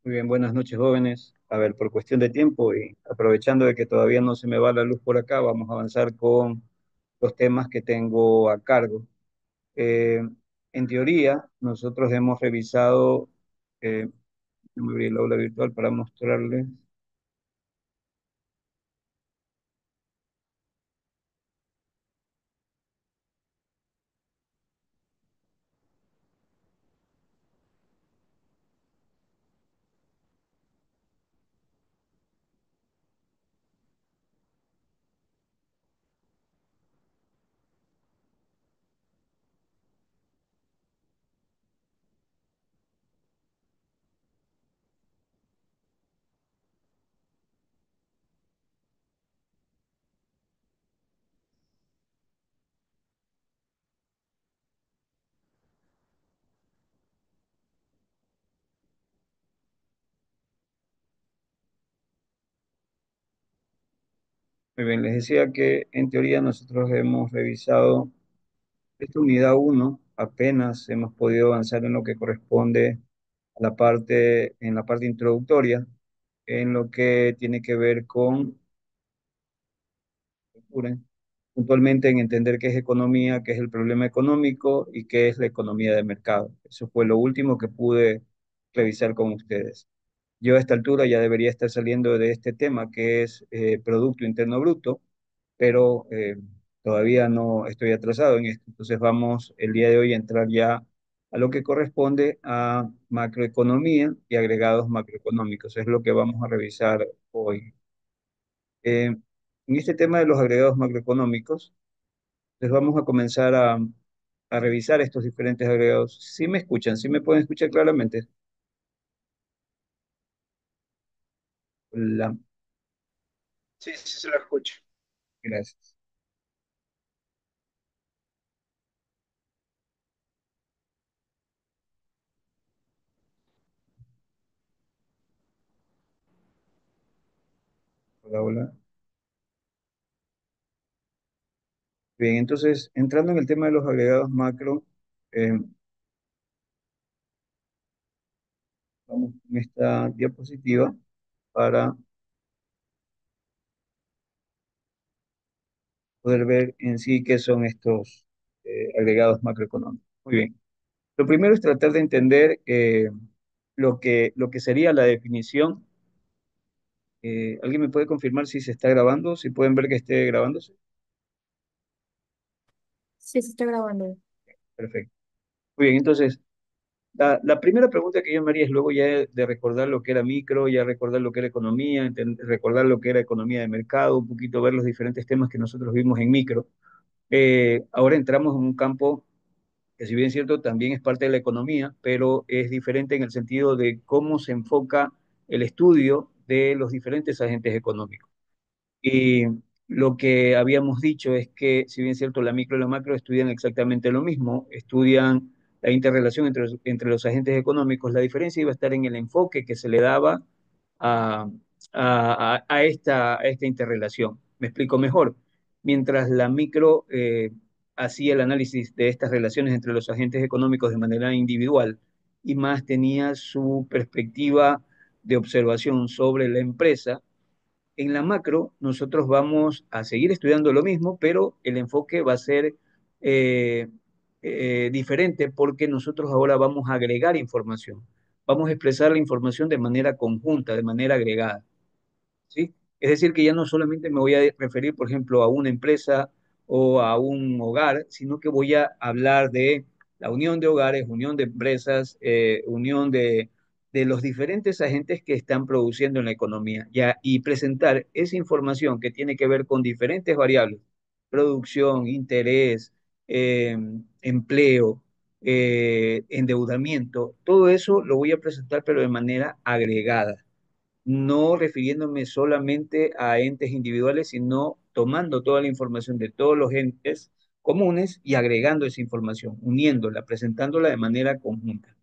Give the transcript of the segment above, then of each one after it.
Muy bien, buenas noches, jóvenes. A ver, por cuestión de tiempo y aprovechando de que todavía no se me va la luz por acá, vamos a avanzar con los temas que tengo a cargo. Eh, en teoría, nosotros hemos revisado, déjame abrir el aula virtual para mostrarles. Muy bien, les decía que en teoría nosotros hemos revisado esta unidad uno, apenas hemos podido avanzar en lo que corresponde a en la parte introductoria, en lo que tiene que ver con puntualmente en entender qué es economía, qué es el problema económico y qué es la economía de mercado. Eso fue lo último que pude revisar con ustedes. Yo a esta altura ya debería estar saliendo de este tema que es Producto Interno Bruto, pero todavía no estoy atrasado en esto. Entonces vamos el día de hoy a entrar ya a lo que corresponde a macroeconomía y agregados macroeconómicos. Es lo que vamos a revisar hoy. En este tema de los agregados macroeconómicos, les vamos a comenzar a revisar estos diferentes agregados. Si me escuchan, si me pueden escuchar claramente. La, Sí, sí se lo escucho. gracias. Hola, hola. Bien, entonces, entrando en el tema de los agregados macro, eh, vamos con esta diapositiva para poder ver en sí qué son estos agregados macroeconómicos. Muy bien. Lo primero es tratar de entender lo que sería la definición. ¿Alguien me puede confirmar si se está grabando? Si pueden ver que esté grabándose. Sí, se está grabando. Perfecto. Muy bien, entonces, la primera pregunta que yo me haría es luego ya de recordar lo que era micro, ya recordar lo que era economía, recordar lo que era economía de mercado, un poquito ver los diferentes temas que nosotros vimos en micro. Ahora entramos en un campo que si bien es cierto, también es parte de la economía, pero es diferente en el sentido de cómo se enfoca el estudio de los diferentes agentes económicos. Y lo que habíamos dicho es que, si bien es cierto, la micro y la macro estudian exactamente lo mismo, estudian la interrelación entre los agentes económicos, la diferencia iba a estar en el enfoque que se le daba a, a esta interrelación. Me explico mejor. Mientras la micro hacía el análisis de estas relaciones entre los agentes económicos de manera individual y más tenía su perspectiva de observación sobre la empresa, en la macro, nosotros vamos a seguir estudiando lo mismo, pero el enfoque va a ser eh, diferente porque nosotros ahora vamos a agregar información. Vamos a expresar la información de manera conjunta, de manera agregada. ¿Sí? Es decir, que ya no solamente me voy a referir, por ejemplo, a una empresa o a un hogar, sino que voy a hablar de la unión de hogares, unión de empresas, unión de los diferentes agentes que están produciendo en la economía, ya, y presentar esa información que tiene que ver con diferentes variables, producción, interés, eh, empleo, endeudamiento, todo eso lo voy a presentar, pero de manera agregada, no refiriéndome solamente a entes individuales, sino tomando toda la información de todos los entes comunes y agregando esa información, uniéndola, presentándola de manera conjunta.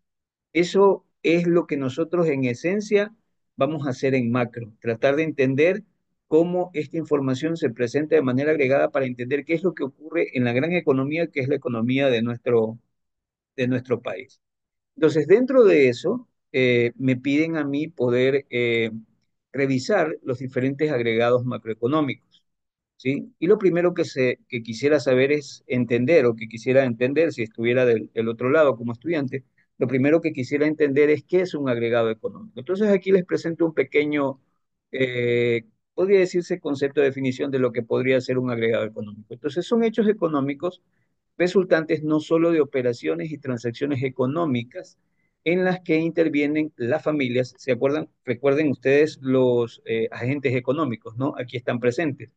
Eso es lo que nosotros en esencia vamos a hacer en macro, tratar de entender cómo esta información se presenta de manera agregada para entender qué es lo que ocurre en la gran economía, que es la economía de nuestro país. Entonces, dentro de eso, me piden a mí poder revisar los diferentes agregados macroeconómicos. ¿Sí? Y lo primero que quisiera saber es entender, o que quisiera entender si estuviera del otro lado como estudiante, lo primero que quisiera entender es qué es un agregado económico. Entonces aquí les presento un pequeño, eh, podría decirse, concepto de definición de lo que podría ser un agregado económico. Entonces son hechos económicos resultantes no solo de operaciones y transacciones económicas en las que intervienen las familias. ¿Se acuerdan? Recuerden ustedes los agentes económicos, ¿no? Aquí están presentes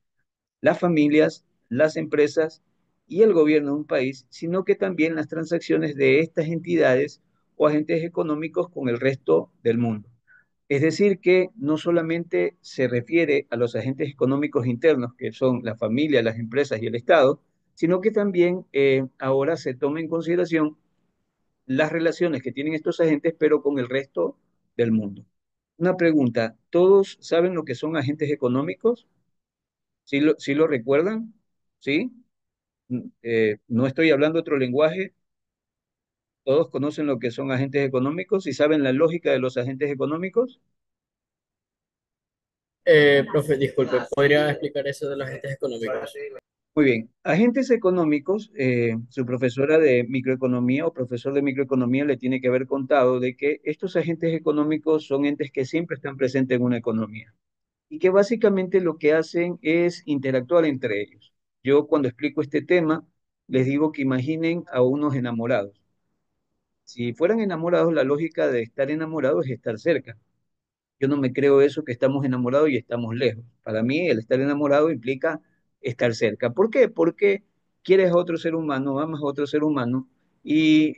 las familias, las empresas y el gobierno de un país, sino que también las transacciones de estas entidades o agentes económicos con el resto del mundo. Es decir, que no solamente se refiere a los agentes económicos internos, que son la familia, las empresas y el Estado, sino que también ahora se toma en consideración las relaciones que tienen estos agentes, pero con el resto del mundo. Una pregunta, ¿todos saben lo que son agentes económicos? Sí lo recuerdan? ¿Sí? No estoy hablando otro lenguaje. Todos conocen lo que son agentes económicos y saben la lógica de los agentes económicos. Profe, disculpe, ¿podría explicar eso de los agentes económicos? Muy bien. Agentes económicos, su profesora de microeconomía o profesor de microeconomía le tiene que haber contado de que estos agentes económicos son entes que siempre están presentes en una economía y que básicamente lo que hacen es interactuar entre ellos. Yo cuando explico este tema, les digo que imaginen a unos enamorados. Si fueran enamorados, la lógica de estar enamorados es estar cerca. Yo no me creo eso que estamos enamorados y estamos lejos. Para mí, el estar enamorado implica estar cerca. ¿Por qué? Porque quieres a otro ser humano, amas a otro ser humano y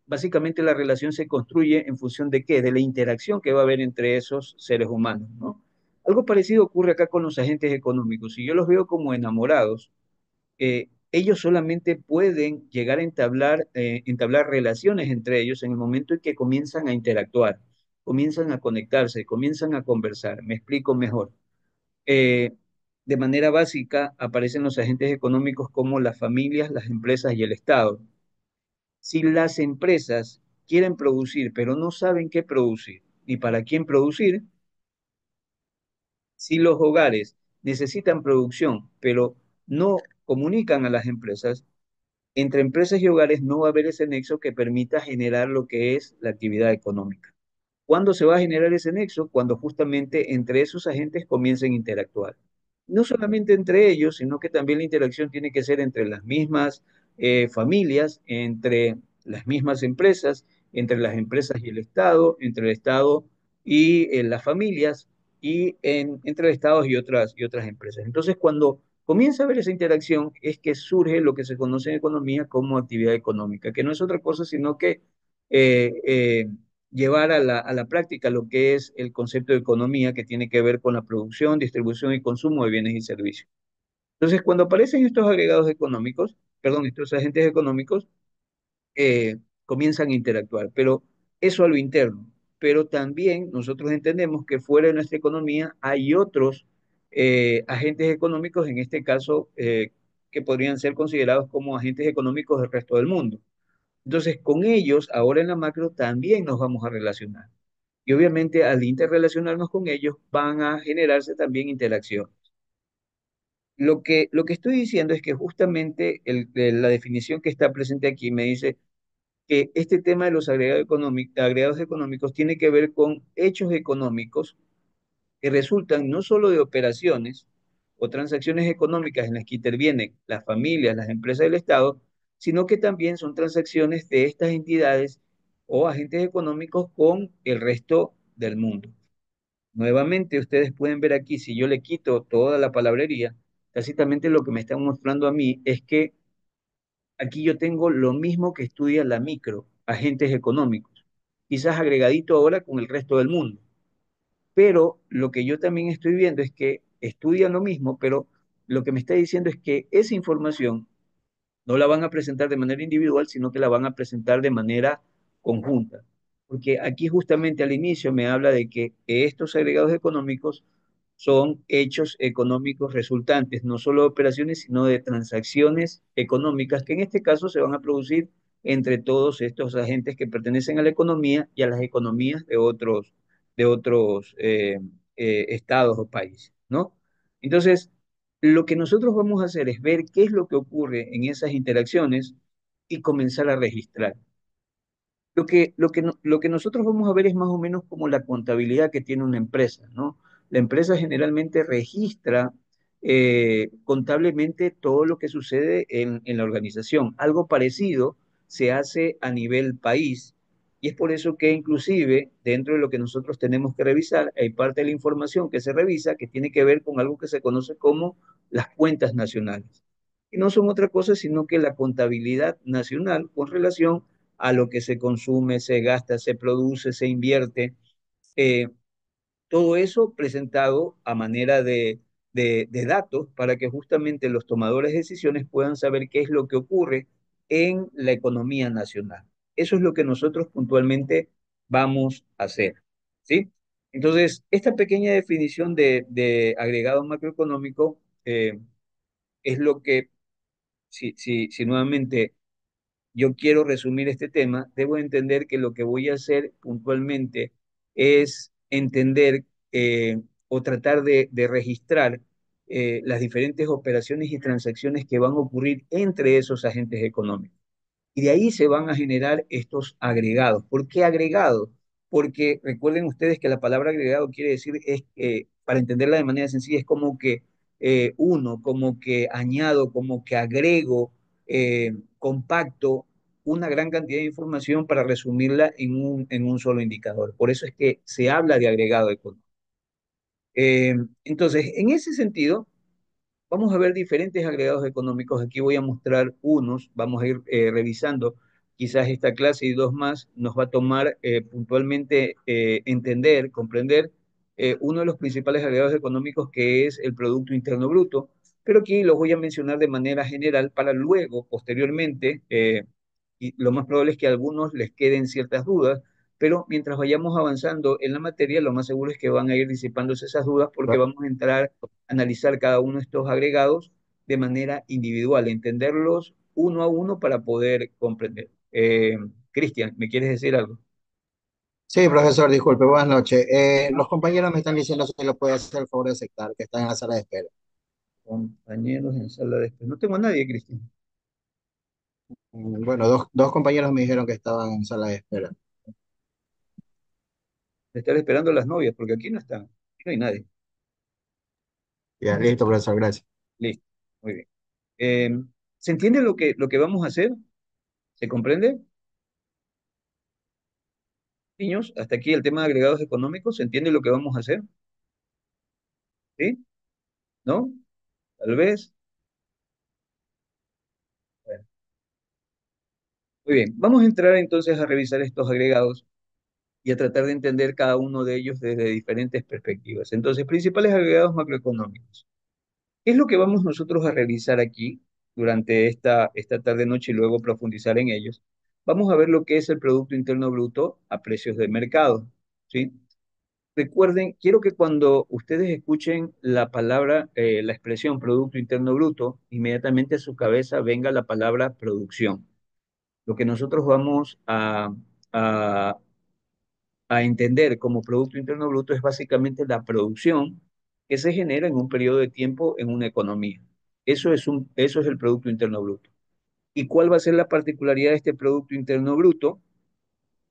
básicamente la relación se construye en función de qué? De la interacción que va a haber entre esos seres humanos, ¿no? Algo parecido ocurre acá con los agentes económicos. Si yo los veo como enamorados, ellos solamente pueden llegar a entablar relaciones entre ellos en el momento en que comienzan a interactuar, comienzan a conectarse, comienzan a conversar. Me explico mejor. Eh, de manera básica aparecen los agentes económicos como las familias, las empresas y el Estado. Si las empresas quieren producir, pero no saben qué producir ni para quién producir, si los hogares necesitan producción, pero no comunican a las empresas, entre empresas y hogares no va a haber ese nexo que permita generar lo que es la actividad económica. ¿Cuándo se va a generar ese nexo? Cuando justamente entre esos agentes comiencen a interactuar. No solamente entre ellos, sino que también la interacción tiene que ser entre las mismas familias, entre las mismas empresas, entre las empresas y el Estado, entre el Estado y las familias, y entre Estados y otras empresas. Entonces, cuando comienza a haber esa interacción, es que surge lo que se conoce en economía como actividad económica, que no es otra cosa sino que eh, eh, llevar a la práctica lo que es el concepto de economía que tiene que ver con la producción, distribución y consumo de bienes y servicios. Entonces, cuando aparecen estos agregados económicos, perdón, estos agentes económicos, comienzan a interactuar, pero eso a lo interno. Pero también nosotros entendemos que fuera de nuestra economía hay otros agentes económicos, en este caso, que podrían ser considerados como agentes económicos del resto del mundo. Entonces, con ellos, ahora en la macro, también nos vamos a relacionar. Y obviamente, al interrelacionarnos con ellos, van a generarse también interacción. Lo que estoy diciendo es que justamente la definición que está presente aquí me dice que este tema de los agregados económicos tiene que ver con hechos económicos que resultan no solo de operaciones o transacciones económicas en las que intervienen las familias, las empresas del Estado, sino que también son transacciones de estas entidades o agentes económicos con el resto del mundo. Nuevamente, ustedes pueden ver aquí, si yo le quito toda la palabrería, básicamente lo que me están mostrando a mí es que aquí yo tengo lo mismo que estudia la micro, agentes económicos, quizás agregadito ahora con el resto del mundo. Pero lo que yo también estoy viendo es que estudian lo mismo, pero lo que me está diciendo es que esa información no la van a presentar de manera individual, sino que la van a presentar de manera conjunta. Porque aquí justamente al inicio me habla de que estos agregados económicos son hechos económicos resultantes, no solo de operaciones, sino de transacciones económicas, que en este caso se van a producir entre todos estos agentes que pertenecen a la economía y a las economías de otros estados o países, ¿no? Entonces, lo que nosotros vamos a hacer es ver qué es lo que ocurre en esas interacciones y comenzar a registrar. Lo que nosotros vamos a ver es más o menos como la contabilidad que tiene una empresa, ¿no? La empresa generalmente registra contablemente todo lo que sucede en la organización. Algo parecido se hace a nivel país y es por eso que inclusive dentro de lo que nosotros tenemos que revisar, hay parte de la información que se revisa que tiene que ver con algo que se conoce como las cuentas nacionales. Y no son otra cosa sino que la contabilidad nacional con relación a lo que se consume, se gasta, se produce, se invierte. eh, Todo eso presentado a manera de datos para que justamente los tomadores de decisiones puedan saber qué es lo que ocurre en la economía nacional. Eso es lo que nosotros puntualmente vamos a hacer, ¿sí? Entonces, esta pequeña definición de agregado macroeconómico es lo que, si nuevamente yo quiero resumir este tema, debo entender que lo que voy a hacer puntualmente es entender o tratar de registrar las diferentes operaciones y transacciones que van a ocurrir entre esos agentes económicos. Y de ahí se van a generar estos agregados. ¿Por qué agregados? Porque recuerden ustedes que la palabra agregado quiere decir, para entenderla de manera sencilla, es como que uno, como que añado, como que agrego, compacto una gran cantidad de información para resumirla en un solo indicador. Por eso es que se habla de agregado económico. Entonces, en ese sentido, vamos a ver diferentes agregados económicos. Aquí voy a mostrar unos, vamos a ir revisando. Quizás esta clase y dos más nos va a tomar puntualmente entender, comprender uno de los principales agregados económicos que es el Producto Interno Bruto, pero aquí los voy a mencionar de manera general para luego, posteriormente, y lo más probable es que a algunos les queden ciertas dudas, pero mientras vayamos avanzando en la materia, lo más seguro es que van a ir disipándose esas dudas porque vamos a entrar analizar cada uno de estos agregados de manera individual, entenderlos uno a uno para poder comprender. Cristian, ¿me quieres decir algo? Sí, profesor, disculpe, buenas noches. Los compañeros me están diciendo si lo puede hacer el favor de aceptar, que están en la sala de espera. Compañeros en sala de espera. No tengo a nadie, Cristian. Bueno, dos compañeros me dijeron que estaban en sala de espera. Estar esperando a las novias, porque aquí no están. Aquí no hay nadie. Ya, listo, profesor, gracias. Listo. Muy bien. Eh, ¿Se entiende lo que vamos a hacer? ¿Se comprende? Niños, hasta aquí el tema de agregados económicos. ¿Se entiende lo que vamos a hacer? ¿Sí? ¿No? Tal vez. Bueno, muy bien. Vamos a entrar entonces a revisar estos agregados y a tratar de entender cada uno de ellos desde diferentes perspectivas. Entonces, principales agregados macroeconómicos. ¿Qué es lo que vamos nosotros a realizar aquí durante esta tarde-noche y luego profundizar en ellos? Vamos a ver lo que es el Producto Interno Bruto a precios de mercado, ¿sí? Recuerden, quiero que cuando ustedes escuchen la palabra, la expresión Producto Interno Bruto, inmediatamente a su cabeza venga la palabra producción. Lo que nosotros vamos a a entender como Producto Interno Bruto es básicamente la producción que se genera en un periodo de tiempo en una economía. Eso es el Producto Interno Bruto. ¿Y cuál va a ser la particularidad de este Producto Interno Bruto?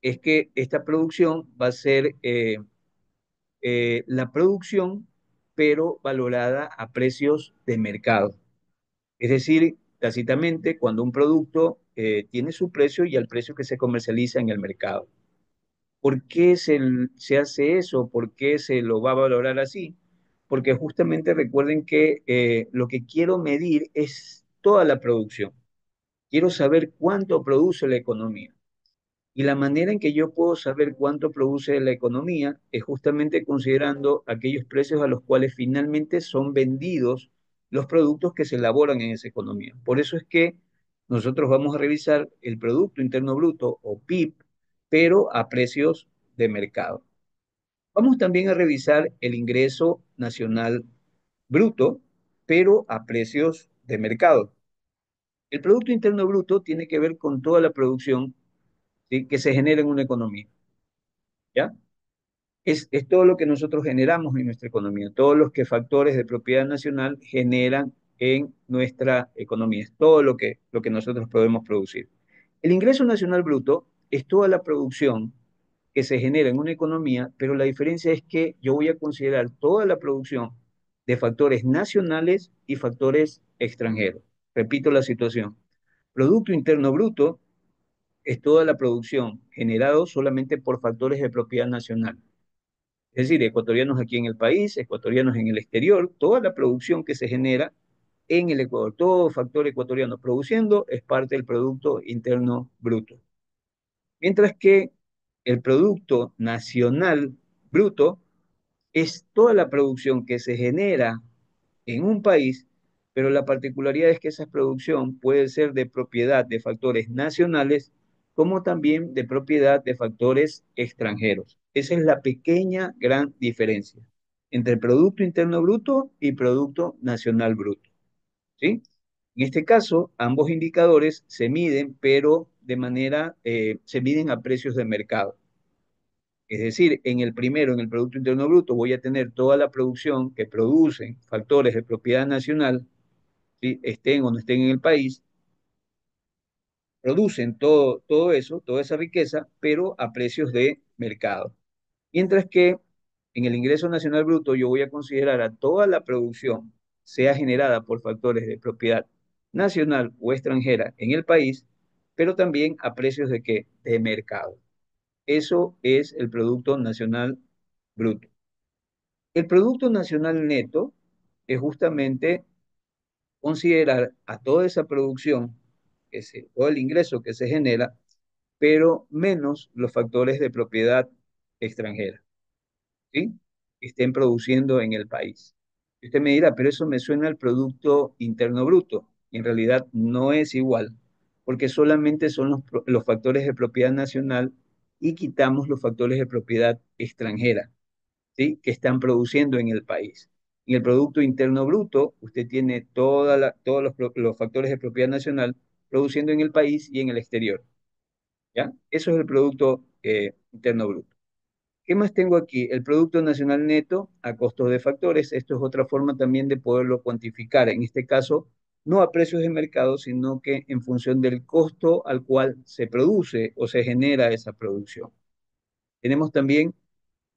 Es que esta producción va a ser la producción, pero valorada a precios de mercado. Es decir, tácitamente, cuando un producto tiene su precio y al precio que se comercializa en el mercado. ¿Por qué se hace eso? ¿Por qué se lo va a valorar así? Porque justamente recuerden que lo que quiero medir es toda la producción. Quiero saber cuánto produce la economía. Y la manera en que yo puedo saber cuánto produce la economía es justamente considerando aquellos precios a los cuales finalmente son vendidos los productos que se elaboran en esa economía. Por eso es que nosotros vamos a revisar el Producto Interno Bruto o PIB, pero a precios de mercado. Vamos también a revisar el ingreso nacional bruto, pero a precios de mercado. El Producto Interno Bruto tiene que ver con toda la producción, ¿sí?, que se genera en una economía, ¿ya? Es todo lo que nosotros generamos en nuestra economía, todos los que factores de propiedad nacional generan en nuestra economía, es todo lo que nosotros podemos producir. El ingreso nacional bruto es toda la producción que se genera en una economía, pero la diferencia es que yo voy a considerar toda la producción de factores nacionales y factores extranjeros. Repito la situación. Producto Interno Bruto es toda la producción generado solamente por factores de propiedad nacional. Es decir, ecuatorianos aquí en el país, ecuatorianos en el exterior, toda la producción que se genera en el Ecuador, todo factor ecuatoriano produciendo es parte del Producto Interno Bruto. Mientras que el Producto Nacional Bruto es toda la producción que se genera en un país, pero la particularidad es que esa producción puede ser de propiedad de factores nacionales como también de propiedad de factores extranjeros. Esa es la pequeña gran diferencia entre Producto Interno Bruto y Producto Nacional Bruto, ¿sí? En este caso, ambos indicadores se miden, pero se miden a precios de mercado. Es decir, en el primero, en el Producto Interno Bruto, voy a tener toda la producción que producen factores de propiedad nacional, ¿sí?, estén o no estén en el país, producen todo eso, toda esa riqueza, pero a precios de mercado. Mientras que en el ingreso nacional bruto yo voy a considerar a toda la producción, sea generada por factores de propiedad nacional o extranjera en el país, pero también a precios de qué? De mercado. Eso es el Producto Nacional Bruto. El Producto Nacional Neto es justamente considerar a toda esa producción, todo el ingreso que se genera, pero menos los factores de propiedad extranjera, ¿sí?, que estén produciendo en el país. Y usted me dirá, pero eso me suena al Producto Interno Bruto. Y en realidad no es igual, porque solamente son los factores de propiedad nacional y quitamos los factores de propiedad extranjera, ¿sí?, que están produciendo en el país. En el Producto Interno Bruto, usted tiene todos los factores de propiedad nacional produciendo en el país y en el exterior, ¿ya? Eso es el Producto Interno Bruto. ¿Qué más tengo aquí? El Producto Nacional Neto a costos de factores. Esto es otra forma también de poderlo cuantificar. En este caso, no a precios de mercado, sino que en función del costo al cual se produce o se genera esa producción. Tenemos también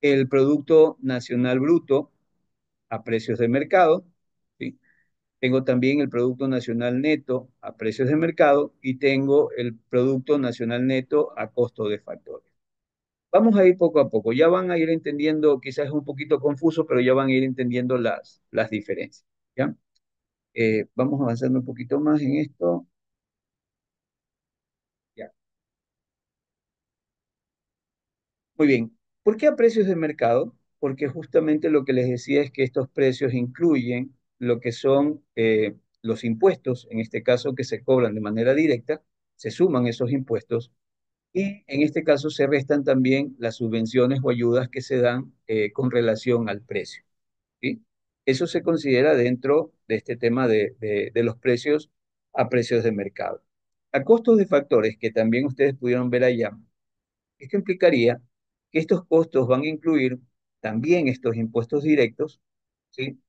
el Producto Nacional Bruto a precios de mercado, ¿sí? Tengo también el Producto Nacional Neto a precios de mercado y tengo el Producto Nacional Neto a costo de factores. Vamos a ir poco a poco, ya van a ir entendiendo, quizás es un poquito confuso, pero ya van a ir entendiendo las diferencias, ¿ya? Vamos avanzando un poquito más en esto, ya. Muy bien. ¿Por qué a precios de mercado? Porque justamente lo que les decía es que estos precios incluyen lo que son los impuestos, en este caso que se cobran de manera directa, se suman esos impuestos y en este caso se restan también las subvenciones o ayudas que se dan con relación al precio, ¿sí? Eso se considera dentro de este tema de los precios a precios de mercado. A costos de factores que también ustedes pudieron ver allá, esto implicaría que estos costos van a incluir también estos impuestos directos, ¿sí?,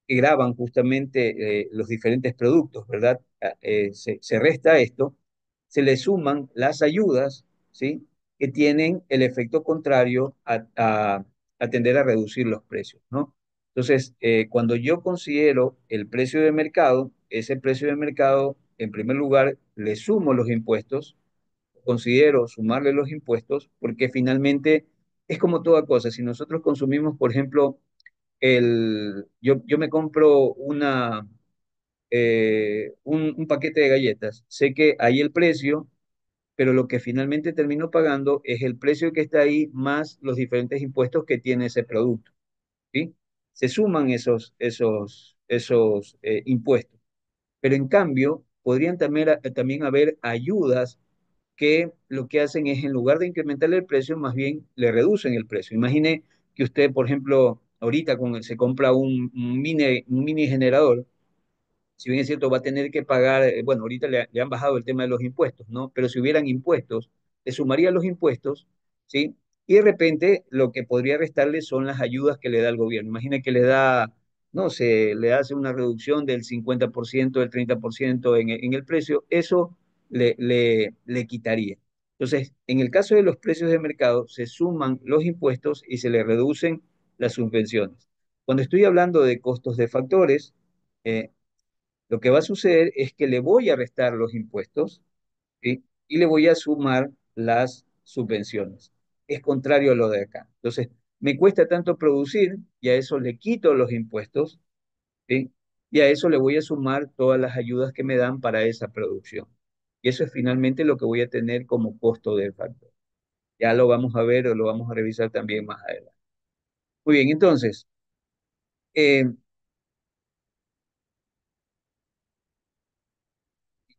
que graban justamente los diferentes productos, ¿verdad? Se resta esto, se le suman las ayudas, ¿sí?, que tienen el efecto contrario a tender a reducir los precios, ¿no? Entonces, cuando yo considero el precio de mercado, ese precio de mercado, en primer lugar, le sumo los impuestos, considero sumarle los impuestos, porque finalmente es como toda cosa. Si nosotros consumimos, por ejemplo, yo me compro un paquete de galletas, sé que ahí el precio, pero lo que finalmente termino pagando es el precio que está ahí más los diferentes impuestos que tiene ese producto, ¿sí? Se suman esos impuestos, pero en cambio podrían también haber ayudas que lo que hacen es, en lugar de incrementarle el precio, más bien le reducen el precio. Imagine que usted, por ejemplo, ahorita se compra un mini generador Si bien es cierto, va a tener que pagar, bueno, ahorita le han bajado el tema de los impuestos, ¿no? Pero si hubieran impuestos, le sumaría los impuestos, ¿sí? Y de repente lo que podría restarle son las ayudas que le da el gobierno. Imagina que le da, no sé, le hace una reducción del 50%, del 30% en el precio, eso le quitaría. Entonces, en el caso de los precios de mercado, se suman los impuestos y se le reducen las subvenciones. Cuando estoy hablando de costos de factores, eh, lo que va a suceder es que le voy a restar los impuestos, ¿sí? Y le voy a sumar las subvenciones. Es contrario a lo de acá. Entonces, me cuesta tanto producir y a eso le quito los impuestos, ¿sí? Y a eso le voy a sumar todas las ayudas que me dan para esa producción. Y eso es finalmente lo que voy a tener como costo del factor. Ya lo vamos a ver o lo vamos a revisar también más adelante. Muy bien, entonces, eh,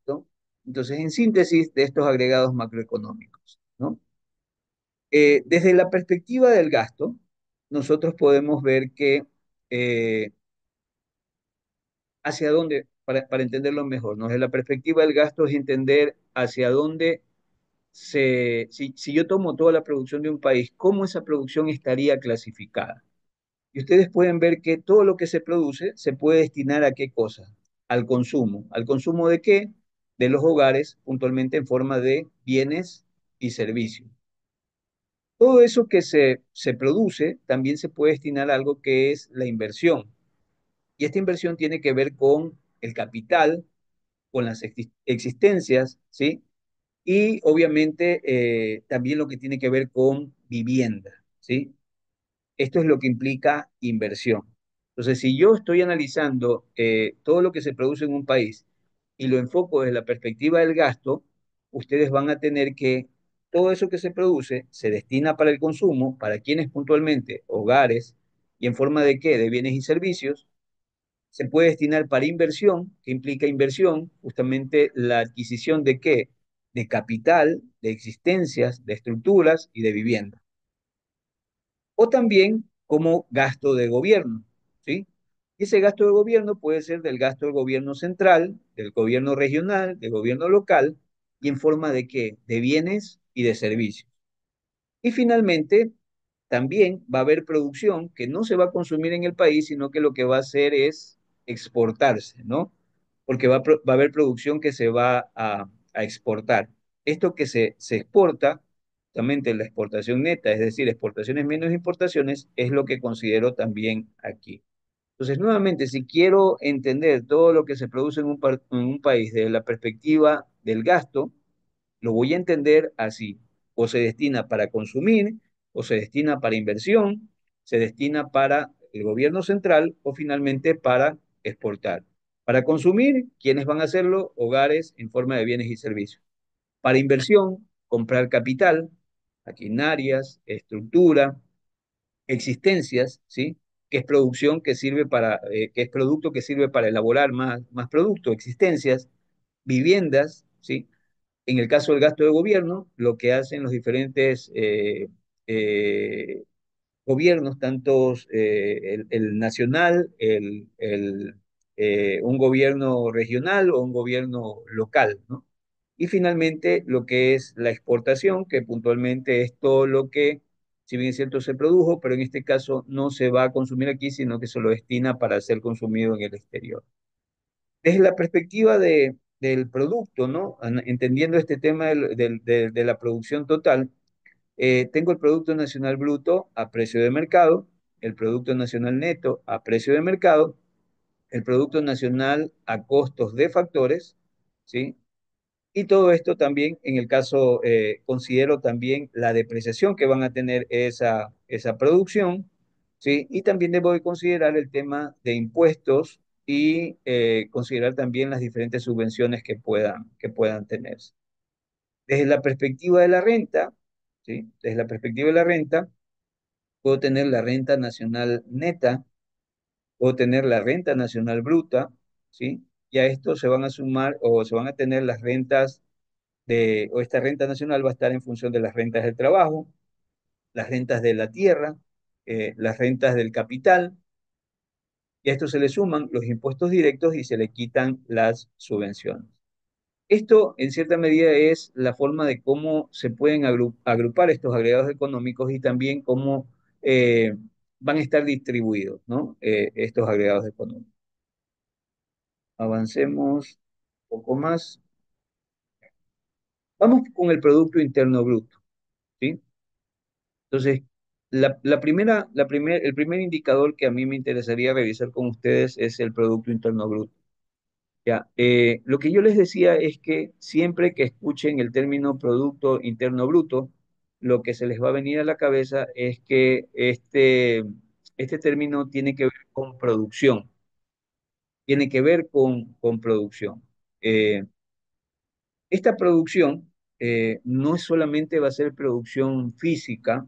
¿no? Entonces, en síntesis de estos agregados macroeconómicos, ¿no? Desde la perspectiva del gasto, nosotros podemos ver que eh, hacia dónde, para entenderlo mejor, ¿no? Desde la perspectiva del gasto es entender hacia dónde si yo tomo toda la producción de un país, cómo esa producción estaría clasificada. Y ustedes pueden ver que todo lo que se produce se puede destinar a qué cosa? Al consumo. ¿Al consumo de qué? De los hogares, puntualmente en forma de bienes y servicios. Todo eso que se produce también se puede destinar a algo que es la inversión. Y esta inversión tiene que ver con el capital, con las existencias, ¿sí? Y obviamente también lo que tiene que ver con vivienda, ¿sí? Esto es lo que implica inversión. Entonces, si yo estoy analizando todo lo que se produce en un país y lo enfoco desde la perspectiva del gasto, ustedes van a tener que todo eso que se produce se destina para el consumo, para quienes puntualmente, hogares, y en forma de qué, de bienes y servicios, se puede destinar para inversión, que implica inversión, justamente la adquisición de qué, de capital, de existencias, de estructuras y de vivienda o también como gasto de gobierno, ¿sí? Y ese gasto de gobierno puede ser del gasto del gobierno central, del gobierno regional, del gobierno local, y en forma de qué? De bienes y de servicios. Y finalmente, también va a haber producción que no se va a consumir en el país, sino que lo que va a hacer es exportarse, ¿no? Porque va a haber producción que se va a exportar. Esto que se exporta, justamente la exportación neta, es decir, exportaciones menos importaciones, es lo que considero también aquí. Entonces, nuevamente, si quiero entender todo lo que se produce en un país desde la perspectiva del gasto, lo voy a entender así. O se destina para consumir, o se destina para inversión, se destina para el gobierno central o finalmente para exportar. Para consumir, ¿quiénes van a hacerlo? Hogares en forma de bienes y servicios. Para inversión, comprar capital, maquinarias, estructura, existencias, ¿sí? Que es producción que sirve que es producto que sirve para elaborar más producto, existencias, viviendas, ¿sí? En el caso del gasto de gobierno, lo que hacen los diferentes eh, gobiernos, tanto el nacional, un gobierno regional o un gobierno local, ¿no? Y finalmente lo que es la exportación, que puntualmente es todo lo que, si bien es cierto, se produjo, pero en este caso no se va a consumir aquí, sino que se lo destina para ser consumido en el exterior. Desde la perspectiva del producto, ¿no? Entendiendo este tema de la producción total, tengo el Producto Nacional Bruto a precio de mercado, el Producto Nacional Neto a precio de mercado, el Producto Nacional a costos de factores, ¿sí? Y todo esto también, en el caso, considero también la depreciación que van a tener esa producción, ¿sí? Y también debo de considerar el tema de impuestos y considerar también las diferentes subvenciones que puedan tenerse. Desde la perspectiva de la renta, ¿sí? Desde la perspectiva de la renta, puedo tener la renta nacional neta, puedo tener la renta nacional bruta, ¿sí? Y a esto se van a sumar o se van a tener las rentas o esta renta nacional va a estar en función de las rentas del trabajo, las rentas de la tierra, las rentas del capital, Y a esto se le suman los impuestos directos y se le quitan las subvenciones. Esto, en cierta medida, es la forma de cómo se pueden agrupar estos agregados económicos y también cómo eh, van a estar distribuidos, ¿no? Estos agregados económicos. Avancemos un poco más. Vamos con el Producto Interno Bruto, ¿sí? Entonces, el primer indicador que a mí me interesaría revisar con ustedes es el Producto Interno Bruto. Ya, lo que yo les decía es que siempre que escuchen el término Producto Interno Bruto, lo que se les va a venir a la cabeza es que este término tiene que ver con producción, tiene que ver con producción. Eh, esta producción no es solamente va a ser producción física,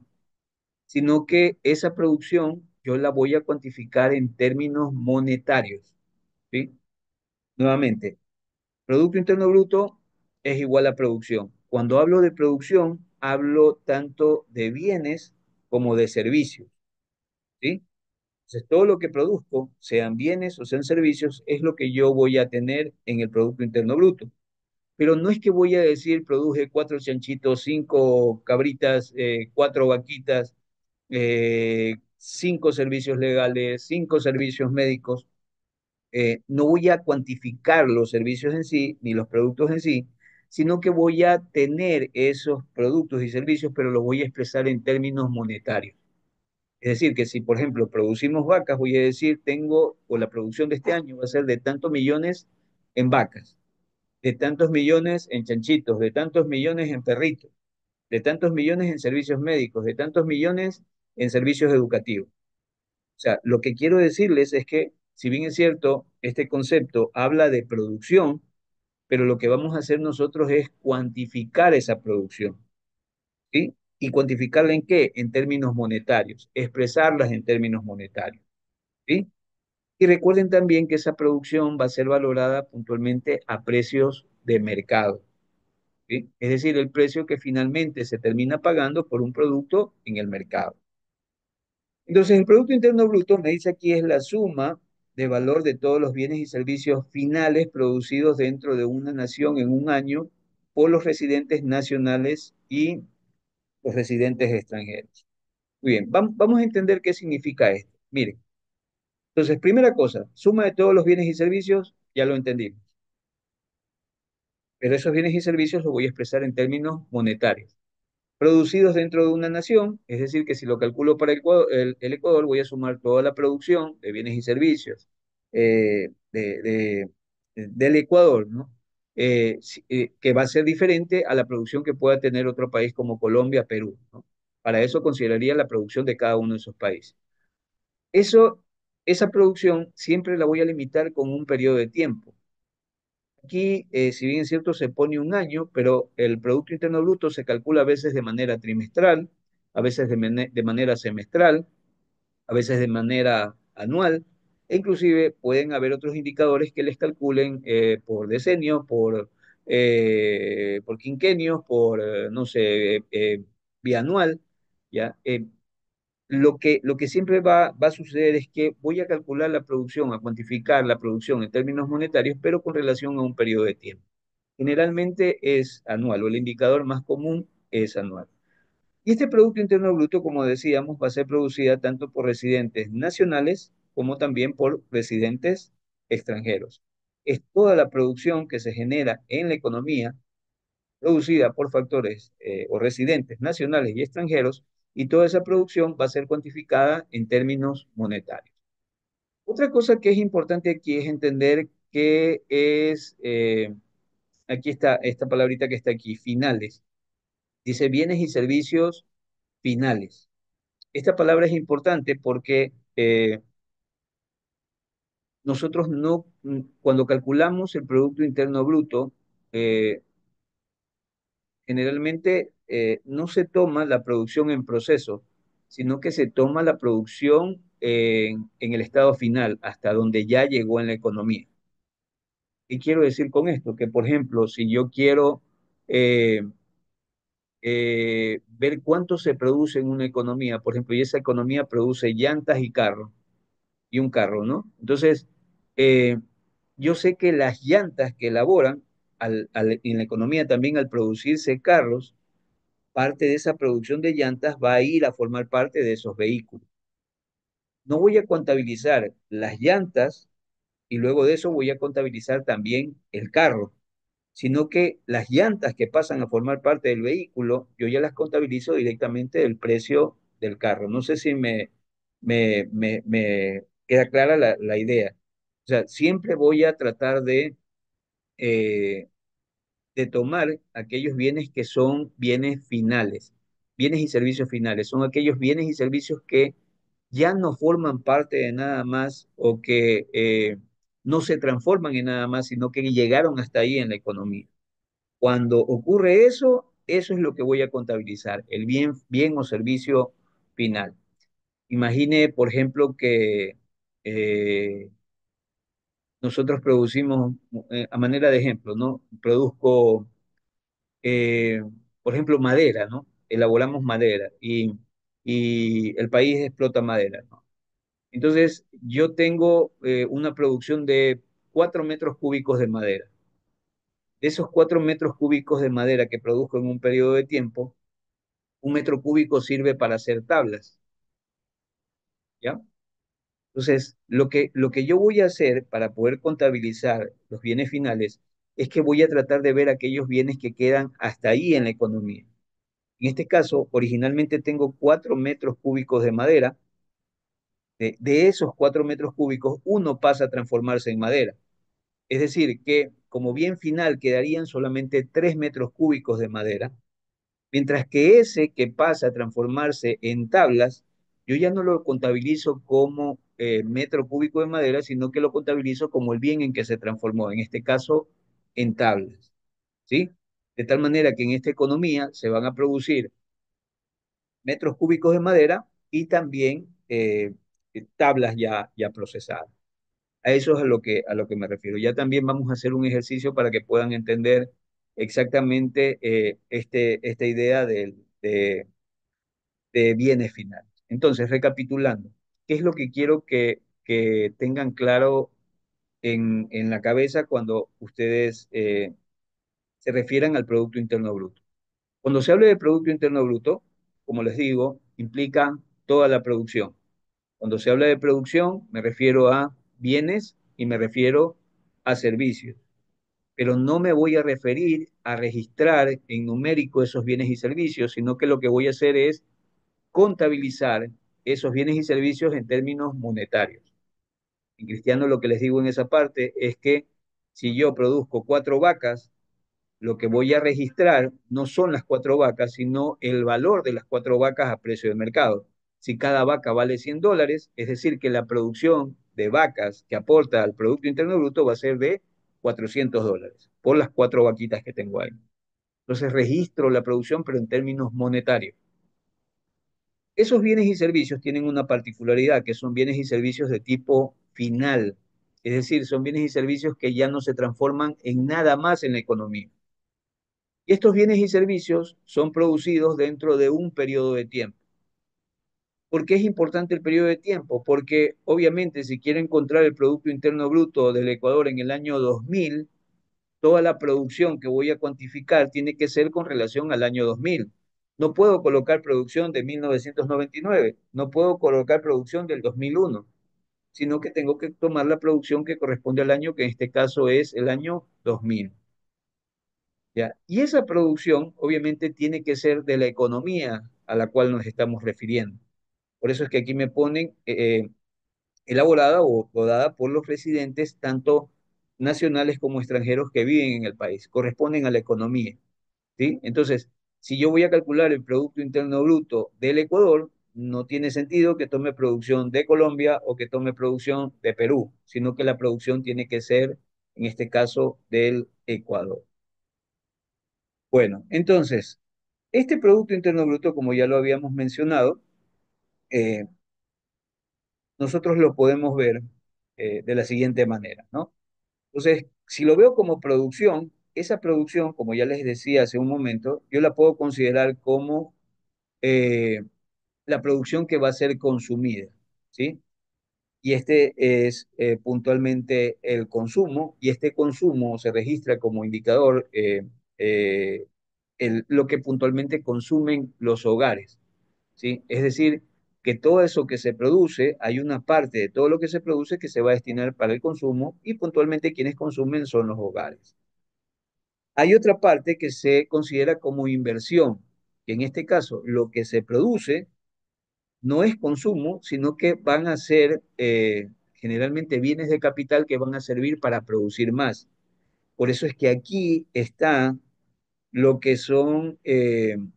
sino que esa producción yo la voy a cuantificar en términos monetarios, ¿sí? Nuevamente, Producto Interno Bruto es igual a producción. Cuando hablo de producción, hablo tanto de bienes como de servicios, ¿sí? Entonces, todo lo que produzco, sean bienes o sean servicios, es lo que yo voy a tener en el Producto Interno Bruto. Pero no es que voy a decir, produje cuatro chanchitos, cinco cabritas, cuatro vaquitas, cinco servicios legales, cinco servicios médicos. No voy a cuantificar los servicios en sí, ni los productos en sí, sino que voy a tener esos productos y servicios, pero los voy a expresar en términos monetarios. Es decir, que si, por ejemplo, producimos vacas, voy a decir, tengo, o la producción de este año va a ser de tantos millones en vacas, de tantos millones en chanchitos, de tantos millones en perritos, de tantos millones en servicios médicos, de tantos millones en servicios educativos. O sea, lo que quiero decirles es que, si bien es cierto, este concepto habla de producción, pero lo que vamos a hacer nosotros es cuantificar esa producción, ¿sí? ¿Y cuantificarla en qué? En términos monetarios, expresarlas en términos monetarios, ¿sí? Y recuerden también que esa producción va a ser valorada puntualmente a precios de mercado, ¿sí? Es decir, el precio que finalmente se termina pagando por un producto en el mercado. Entonces, el Producto Interno Bruto, me dice aquí, es la suma de valor de todos los bienes y servicios finales producidos dentro de una nación en un año por los residentes nacionales y los residentes extranjeros. Muy bien, vamos a entender qué significa esto. Miren, entonces, primera cosa, suma de todos los bienes y servicios, ya lo entendimos. Pero esos bienes y servicios los voy a expresar en términos monetarios producidos dentro de una nación, es decir, que si lo calculo para el Ecuador, voy a sumar toda la producción de bienes y servicios del Ecuador, ¿no? Que va a ser diferente a la producción que pueda tener otro país como Colombia, Perú, ¿no? Para eso consideraría la producción de cada uno de esos países. Eso, esa producción siempre la voy a limitar con un periodo de tiempo. Aquí, si bien es cierto, se pone un año, pero el Producto Interno Bruto se calcula a veces de manera trimestral, a veces de manera semestral, a veces de manera anual, e inclusive pueden haber otros indicadores que les calculen por decenio, por quinquenio, no sé, bianual, ¿ya? Lo que siempre va a suceder es que voy a calcular la producción, a cuantificar la producción en términos monetarios, pero con relación a un periodo de tiempo. Generalmente es anual, o el indicador más común es anual. Y este Producto Interno Bruto, como decíamos, va a ser producida tanto por residentes nacionales como también por residentes extranjeros. Es toda la producción que se genera en la economía producida por factores o residentes nacionales y extranjeros, y toda esa producción va a ser cuantificada en términos monetarios. Otra cosa que es importante aquí es entender que aquí está esta palabrita que está aquí, finales. Dice bienes y servicios finales. Esta palabra es importante porque nosotros no, cuando calculamos el Producto Interno Bruto, eh, generalmente no se toma la producción en proceso, sino que se toma la producción en el estado final, hasta donde ya llegó en la economía. ¿Qué quiero decir con esto? Que, por ejemplo, si yo quiero eh, ver cuánto se produce en una economía, por ejemplo, y esa economía produce llantas y carros, y un carro, ¿no? Entonces, eh, yo sé que las llantas que elaboran en la economía también al producirse carros, parte de esa producción de llantas va a ir a formar parte de esos vehículos. No voy a contabilizar las llantas y luego de eso voy a contabilizar también el carro, sino que las llantas que pasan a formar parte del vehículo, yo ya las contabilizo directamente del precio del carro. No sé si me queda clara la idea. O sea, siempre voy a tratar eh, de tomar aquellos bienes que son bienes finales, bienes y servicios finales. Son aquellos bienes y servicios que ya no forman parte de nada más o que no se transforman en nada más, sino que llegaron hasta ahí en la economía. Cuando ocurre eso, eso es lo que voy a contabilizar, el bien o servicio final. Imagine, por ejemplo, que eh, nosotros producimos, a manera de ejemplo, ¿no? Produzco, eh, por ejemplo, madera, ¿no? Elaboramos madera y el país explota madera, ¿no? Entonces, yo tengo una producción de 4 metros cúbicos de madera. De esos 4 metros cúbicos de madera que produzco en un periodo de tiempo, un metro cúbico sirve para hacer tablas, ¿ya? Entonces, lo que yo voy a hacer para poder contabilizar los bienes finales es que voy a tratar de ver aquellos bienes que quedan hasta ahí en la economía. En este caso, originalmente tengo 4 metros cúbicos de madera. De esos 4 metros cúbicos, uno pasa a transformarse en madera. Es decir, que como bien final quedarían solamente 3 metros cúbicos de madera. Mientras que ese que pasa a transformarse en tablas, yo ya no lo contabilizo como metro cúbico de madera, sino que lo contabilizo como el bien en que se transformó, en este caso en tablas, ¿sí? De tal manera que en esta economía se van a producir metros cúbicos de madera y también tablas ya procesadas. A eso es a lo que me refiero. Ya también vamos a hacer un ejercicio para que puedan entender exactamente esta idea de bienes finales. Entonces, recapitulando, ¿qué es lo que quiero que tengan claro en la cabeza cuando ustedes se refieran al Producto Interno Bruto? Cuando se hable de Producto Interno Bruto, como les digo, implica toda la producción. Cuando se habla de producción, me refiero a bienes y me refiero a servicios, pero no me voy a referir a registrar en numérico esos bienes y servicios, sino que lo que voy a hacer es contabilizar esos bienes y servicios en términos monetarios. En cristiano lo que les digo en esa parte es que si yo produzco 4 vacas, lo que voy a registrar no son las 4 vacas, sino el valor de las 4 vacas a precio de mercado. Si cada vaca vale $100, es decir, que la producción de vacas que aporta al Producto Interno Bruto va a ser de $400 por las 4 vaquitas que tengo ahí. Entonces registro la producción, pero en términos monetarios. Esos bienes y servicios tienen una particularidad, que son bienes y servicios de tipo final. Es decir, son bienes y servicios que ya no se transforman en nada más en la economía. Y estos bienes y servicios son producidos dentro de un periodo de tiempo. ¿Por qué es importante el periodo de tiempo? Porque obviamente si quiero encontrar el Producto Interno Bruto del Ecuador en el año 2000, toda la producción que voy a cuantificar tiene que ser con relación al año 2000. No puedo colocar producción de 1999, no puedo colocar producción del 2001, sino que tengo que tomar la producción que corresponde al año, que en este caso es el año 2000. ¿Ya? Y esa producción obviamente tiene que ser de la economía a la cual nos estamos refiriendo. Por eso es que aquí me ponen elaborada o dada por los residentes, tanto nacionales como extranjeros que viven en el país, corresponden a la economía, ¿sí? Entonces, si yo voy a calcular el Producto Interno Bruto del Ecuador, no tiene sentido que tome producción de Colombia o que tome producción de Perú, sino que la producción tiene que ser, en este caso, del Ecuador. Bueno, entonces, este Producto Interno Bruto, como ya lo habíamos mencionado, eh, nosotros lo podemos ver de la siguiente manera, ¿no? Entonces, si lo veo como producción, esa producción, como ya les decía hace un momento, yo la puedo considerar como eh, la producción que va a ser consumida, ¿sí? y este es puntualmente el consumo, y este consumo se registra como indicador lo que puntualmente consumen los hogares, ¿sí? Es decir, que todo eso que se produce, hay una parte de todo lo que se produce que se va a destinar para el consumo y puntualmente quienes consumen son los hogares. Hay otra parte que se considera como inversión, que en este caso lo que se produce no es consumo, sino que van a ser generalmente bienes de capital que van a servir para producir más. Por eso es que aquí está lo que son el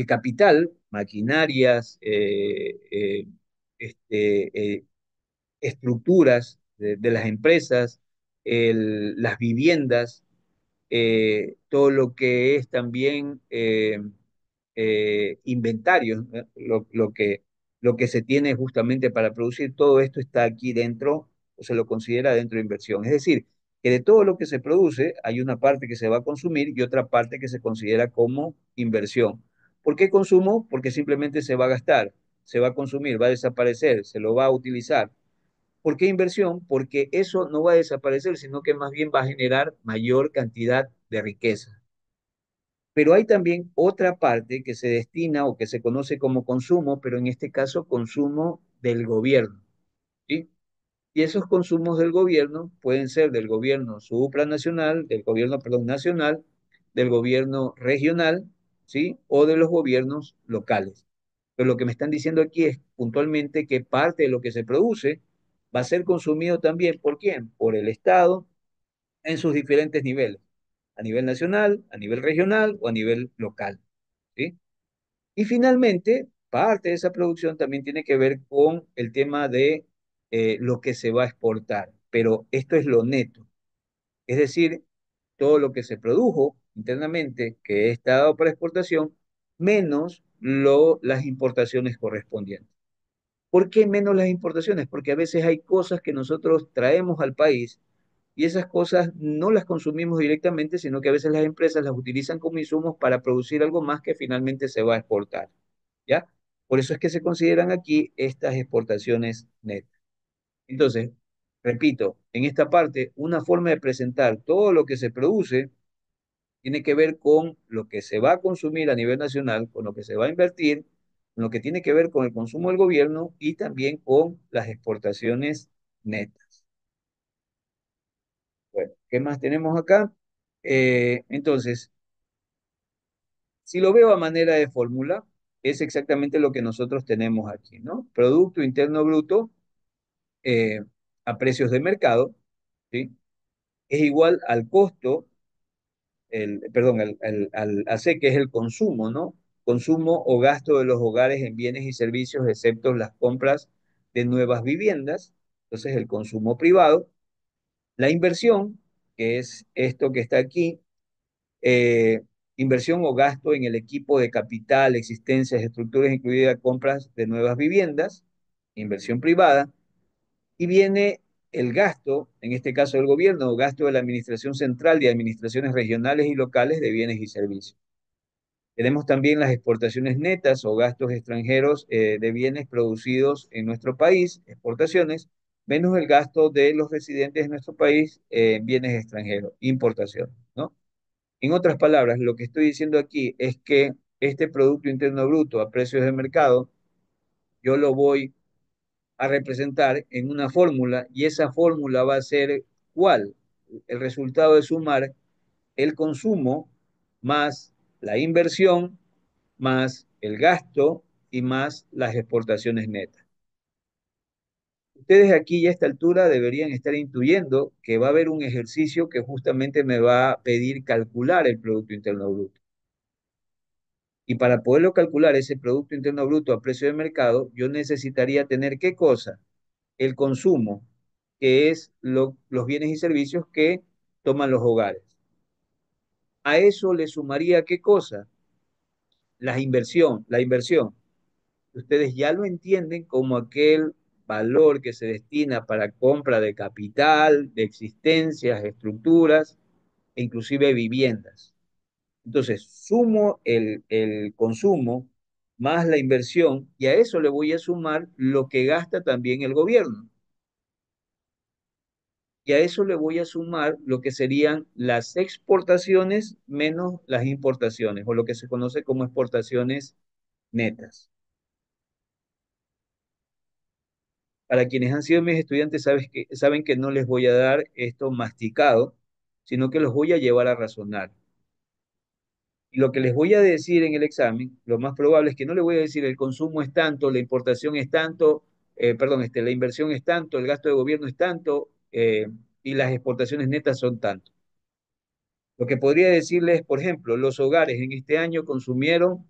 capital, maquinarias, estructuras de las empresas, las viviendas, todo lo que es también inventarios, ¿no? Lo que se tiene justamente para producir, todo esto está aquí dentro o se lo considera dentro de inversión. Es decir, que de todo lo que se produce hay una parte que se va a consumir y otra parte que se considera como inversión. ¿Por qué consumo? Porque simplemente se va a gastar, se va a consumir, va a desaparecer, se lo va a utilizar. ¿Por qué inversión? Porque eso no va a desaparecer, sino que más bien va a generar mayor cantidad de riqueza. Pero hay también otra parte que se destina o que se conoce como consumo, pero en este caso consumo del gobierno, ¿sí? Y esos consumos del gobierno pueden ser del gobierno supranacional, del gobierno, perdón, nacional, del gobierno regional, ¿sí? O de los gobiernos locales. Pero lo que me están diciendo aquí es puntualmente que parte de lo que se produce va a ser consumido también ¿por quién? Por el Estado en sus diferentes niveles, a nivel nacional, a nivel regional o a nivel local, ¿sí? Y finalmente, parte de esa producción también tiene que ver con el tema de lo que se va a exportar, pero esto es lo neto, es decir, todo lo que se produjo internamente que está dado para exportación, menos las importaciones correspondientes. ¿Por qué menos las importaciones? Porque a veces hay cosas que nosotros traemos al país y esas cosas no las consumimos directamente, sino que a veces las empresas las utilizan como insumos para producir algo más que finalmente se va a exportar, ¿ya? Por eso es que se consideran aquí estas exportaciones netas. Entonces, repito, en esta parte, una forma de presentar todo lo que se produce tiene que ver con lo que se va a consumir a nivel nacional, con lo que se va a invertir, con lo que tiene que ver con el consumo del gobierno y también con las exportaciones netas. Bueno, ¿qué más tenemos acá? Entonces, si lo veo a manera de fórmula, es exactamente lo que nosotros tenemos aquí, ¿no? Producto Interno Bruto eh, a precios de mercado, ¿sí? Es igual al costo, perdón, a C, que es el consumo, ¿no? Consumo o gasto de los hogares en bienes y servicios, excepto las compras de nuevas viviendas, entonces el consumo privado. La inversión, que es esto que está aquí, eh, inversión o gasto en el equipo de capital, existencias, estructuras, incluidas compras de nuevas viviendas, inversión privada, y viene el gasto, en este caso del gobierno, o gasto de la administración central y administraciones regionales y locales de bienes y servicios. Tenemos también las exportaciones netas o gastos extranjeros de bienes producidos en nuestro país, exportaciones, menos el gasto de los residentes de nuestro país en bienes extranjeros, importaciones, ¿no? En otras palabras, lo que estoy diciendo aquí es que este Producto Interno Bruto a precios de mercado, yo lo voy a representar en una fórmula y esa fórmula va a ser ¿cuál? El resultado de sumar el consumo más la inversión más el gasto y más las exportaciones netas. Ustedes aquí y a esta altura deberían estar intuyendo que va a haber un ejercicio que justamente me va a pedir calcular el Producto Interno Bruto. Y para poderlo calcular ese Producto Interno Bruto a precio de mercado, yo necesitaría tener ¿qué cosa? El consumo, que es los bienes y servicios que toman los hogares. A eso le sumaría ¿qué cosa? La inversión. Ustedes ya lo entienden como aquel valor que se destina para compra de capital, de existencias, estructuras e inclusive viviendas. Entonces, sumo el consumo más la inversión, y a eso le voy a sumar lo que gasta también el gobierno. Y a eso le voy a sumar lo que serían las exportaciones menos las importaciones, o lo que se conoce como exportaciones netas. Para quienes han sido mis estudiantes, saben que no les voy a dar esto masticado, sino que los voy a llevar a razonar. Y lo que les voy a decir en el examen, lo más probable es que no les voy a decir el consumo es tanto, la importación es tanto, perdón, la inversión es tanto, el gasto de gobierno es tanto, y las exportaciones netas son tanto. Lo que podría decirles, por ejemplo, los hogares en este año consumieron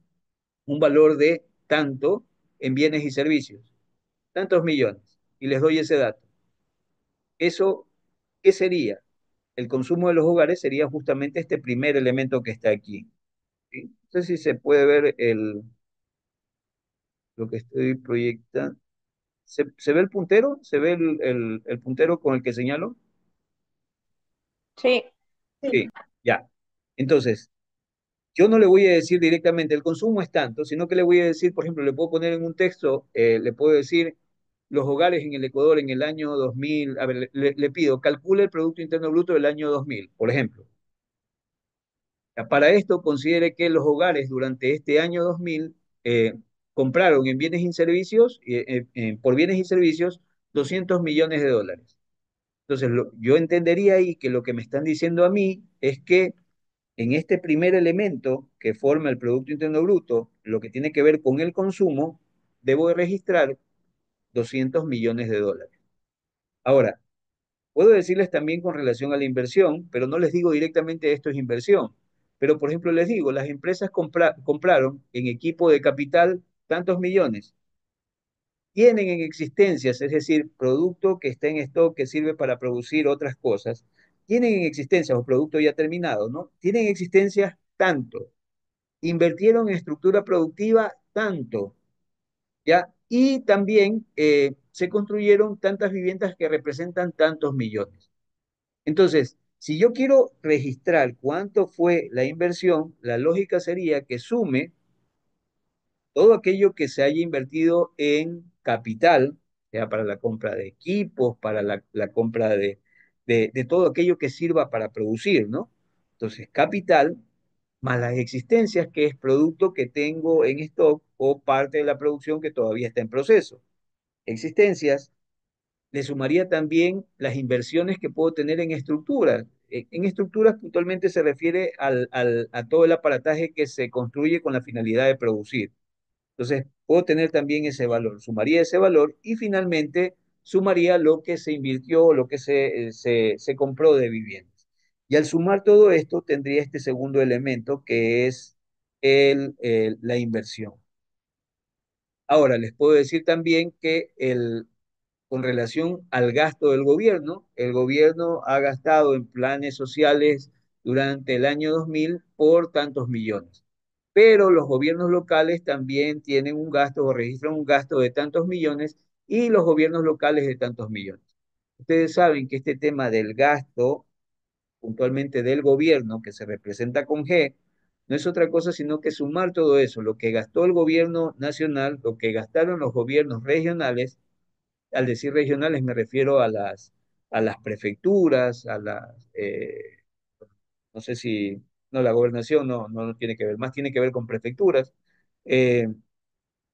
un valor de tanto en bienes y servicios, tantos millones, y les doy ese dato. Eso, ¿qué sería? El consumo de los hogares sería justamente este primer elemento que está aquí. ¿Sí? No sé si se puede ver lo que estoy proyectando. ¿Se ve el puntero? ¿Se ve el puntero con el que señalo? Sí. Sí, ya. Entonces, yo no le voy a decir directamente el consumo es tanto, sino que le voy a decir, por ejemplo, le puedo poner en un texto, le puedo decir los hogares en el Ecuador en el año 2000, a ver, le pido, calcule el Producto Interno Bruto del año 2000, por ejemplo. Para esto, considere que los hogares durante este año 2000 compraron en bienes y servicios, por bienes y servicios, 200 millones de dólares. Entonces, yo entendería ahí que lo que me están diciendo a mí es que en este primer elemento que forma el Producto Interno Bruto, lo que tiene que ver con el consumo, debo de registrar 200 millones de dólares. Ahora, puedo decirles también con relación a la inversión, pero no les digo directamente esto es inversión. Pero, por ejemplo, les digo, las empresas compraron en equipo de capital tantos millones. Tienen en existencias, es decir, producto que está en stock que sirve para producir otras cosas. Tienen en existencias, o producto ya terminado, ¿no? Tienen existencias tanto. Invirtieron en estructura productiva tanto, ¿ya? Y también se construyeron tantas viviendas que representan tantos millones. Entonces, si yo quiero registrar cuánto fue la inversión, la lógica sería que sume todo aquello que se haya invertido en capital, sea para la compra de equipos, para la compra de todo aquello que sirva para producir, ¿no? Entonces, capital más las existencias, que es producto que tengo en stock o parte de la producción que todavía está en proceso. Existencias le sumaría también las inversiones que puedo tener en estructuras. En estructuras puntualmente se refiere a todo el aparataje que se construye con la finalidad de producir. Entonces, puedo tener también ese valor, sumaría ese valor y finalmente sumaría lo que se invirtió, lo que se compró de viviendas. Y al sumar todo esto, tendría este segundo elemento que es la inversión. Ahora, les puedo decir también que con relación al gasto del gobierno, el gobierno ha gastado en planes sociales durante el año 2000 por tantos millones. Pero los gobiernos locales también tienen un gasto o registran un gasto de tantos millones y los gobiernos locales de tantos millones. Ustedes saben que este tema del gasto, puntualmente del gobierno, que se representa con G, no es otra cosa sino que sumar todo eso, lo que gastó el gobierno nacional, lo que gastaron los gobiernos regionales. Al decir regionales me refiero a las prefecturas, no sé si, no, la gobernación no tiene que ver, más tiene que ver con prefecturas, eh,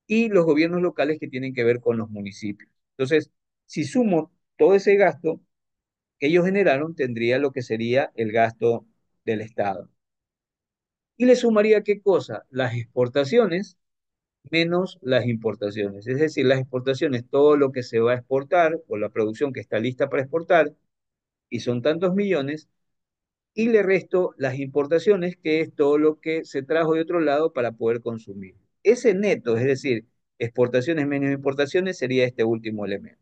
y los gobiernos locales que tienen que ver con los municipios. Entonces, si sumo todo ese gasto que ellos generaron, tendría lo que sería el gasto del Estado. Y le sumaría qué cosa? Las exportaciones menos las importaciones. Es decir, las exportaciones, todo lo que se va a exportar o la producción que está lista para exportar, y son tantos millones, y le resto las importaciones, que es todo lo que se trajo de otro lado para poder consumir. Ese neto, es decir, exportaciones menos importaciones, sería este último elemento.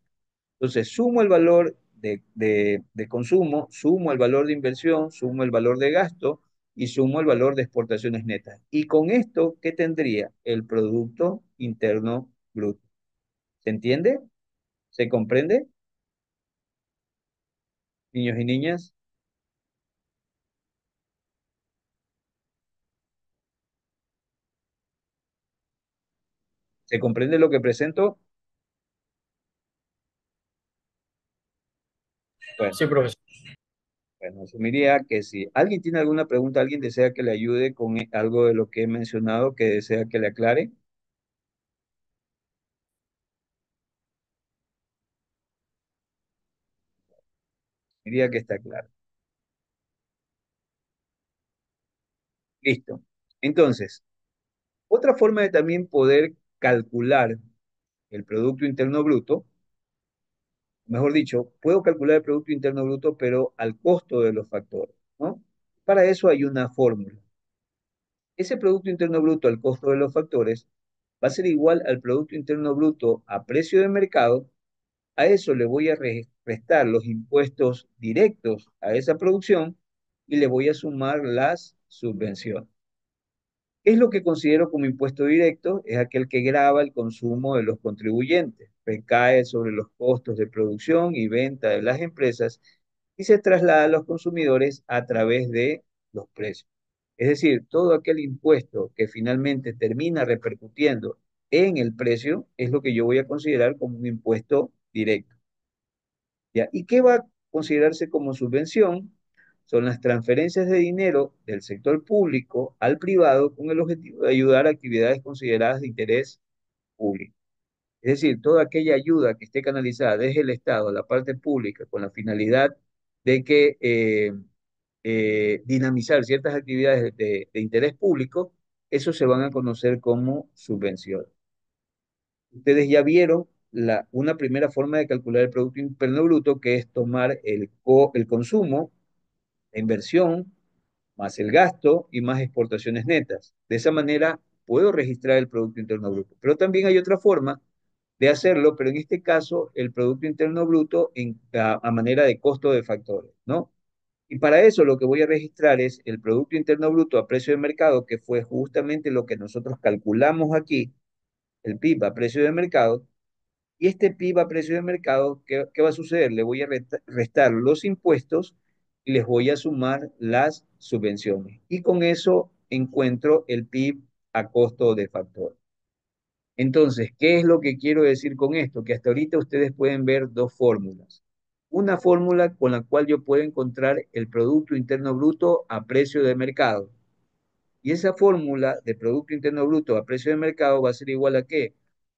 Entonces, sumo el valor de consumo, sumo el valor de inversión, sumo el valor de gasto y sumo el valor de exportaciones netas. Y con esto, ¿qué tendría? El Producto Interno Bruto. ¿Se entiende? ¿Se comprende, niños y niñas? ¿Se comprende lo que presento? Bueno, Sí, profesor. bueno, asumiría que si alguien tiene alguna pregunta, alguien desea que le ayude con algo de lo que he mencionado, que desea que le aclare, diría que está claro. Listo. Entonces, otra forma de también poder calcular el Producto Interno Bruto, mejor dicho, puedo calcular el Producto Interno Bruto, pero al costo de los factores, ¿no? Para eso hay una fórmula. Ese Producto Interno Bruto al costo de los factores va a ser igual al Producto Interno Bruto a precio de mercado. A eso le voy a restar los impuestos directos a esa producción y le voy a sumar las subvenciones. ¿Qué es lo que considero como impuesto directo? Es aquel que grava el consumo de los contribuyentes, recae sobre los costos de producción y venta de las empresas y se traslada a los consumidores a través de los precios. Es decir, todo aquel impuesto que finalmente termina repercutiendo en el precio es lo que yo voy a considerar como un impuesto directo. ¿Ya? ¿Y qué va a considerarse como subvención? Son las transferencias de dinero del sector público al privado con el objetivo de ayudar a actividades consideradas de interés público. Es decir, toda aquella ayuda que esté canalizada desde el Estado a la parte pública con la finalidad de que dinamizar ciertas actividades de interés público, eso se van a conocer como subvención. Ustedes ya vieron una primera forma de calcular el Producto Interno Bruto, que es tomar el consumo, la inversión, más el gasto y más exportaciones netas. De esa manera puedo registrar el Producto Interno Bruto. Pero también hay otra forma de hacerlo, pero en este caso el Producto Interno Bruto a manera de costo de factores, ¿no? Y para eso lo que voy a registrar es el Producto Interno Bruto a precio de mercado, que fue justamente lo que nosotros calculamos aquí, el PIB a precio de mercado, y este PIB a precio de mercado, ¿qué va a suceder? Le voy a restar los impuestos y les voy a sumar las subvenciones. Y con eso encuentro el PIB a costo de factor. Entonces, ¿qué es lo que quiero decir con esto? Que hasta ahorita ustedes pueden ver dos fórmulas. Una fórmula con la cual yo puedo encontrar el Producto Interno Bruto a precio de mercado. Y esa fórmula de Producto Interno Bruto a precio de mercado va a ser igual a ¿qué?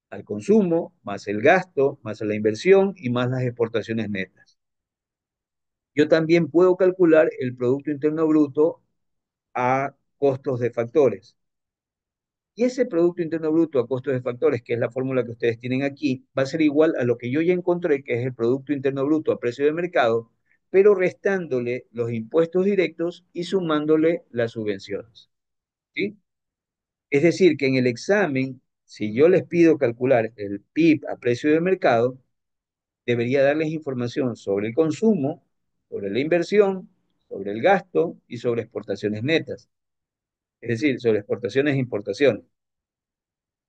Al consumo, más el gasto, más la inversión y más las exportaciones netas. Yo también puedo calcular el Producto Interno Bruto a costos de factores. Y ese Producto Interno Bruto a costos de factores, que es la fórmula que ustedes tienen aquí, va a ser igual a lo que yo ya encontré, que es el Producto Interno Bruto a precio de mercado, pero restándole los impuestos directos y sumándole las subvenciones. ¿Sí? Es decir, que en el examen, si yo les pido calcular el PIB a precio de mercado, debería darles información sobre el consumo, sobre la inversión, sobre el gasto y sobre exportaciones netas. Es decir, sobre exportaciones e importaciones.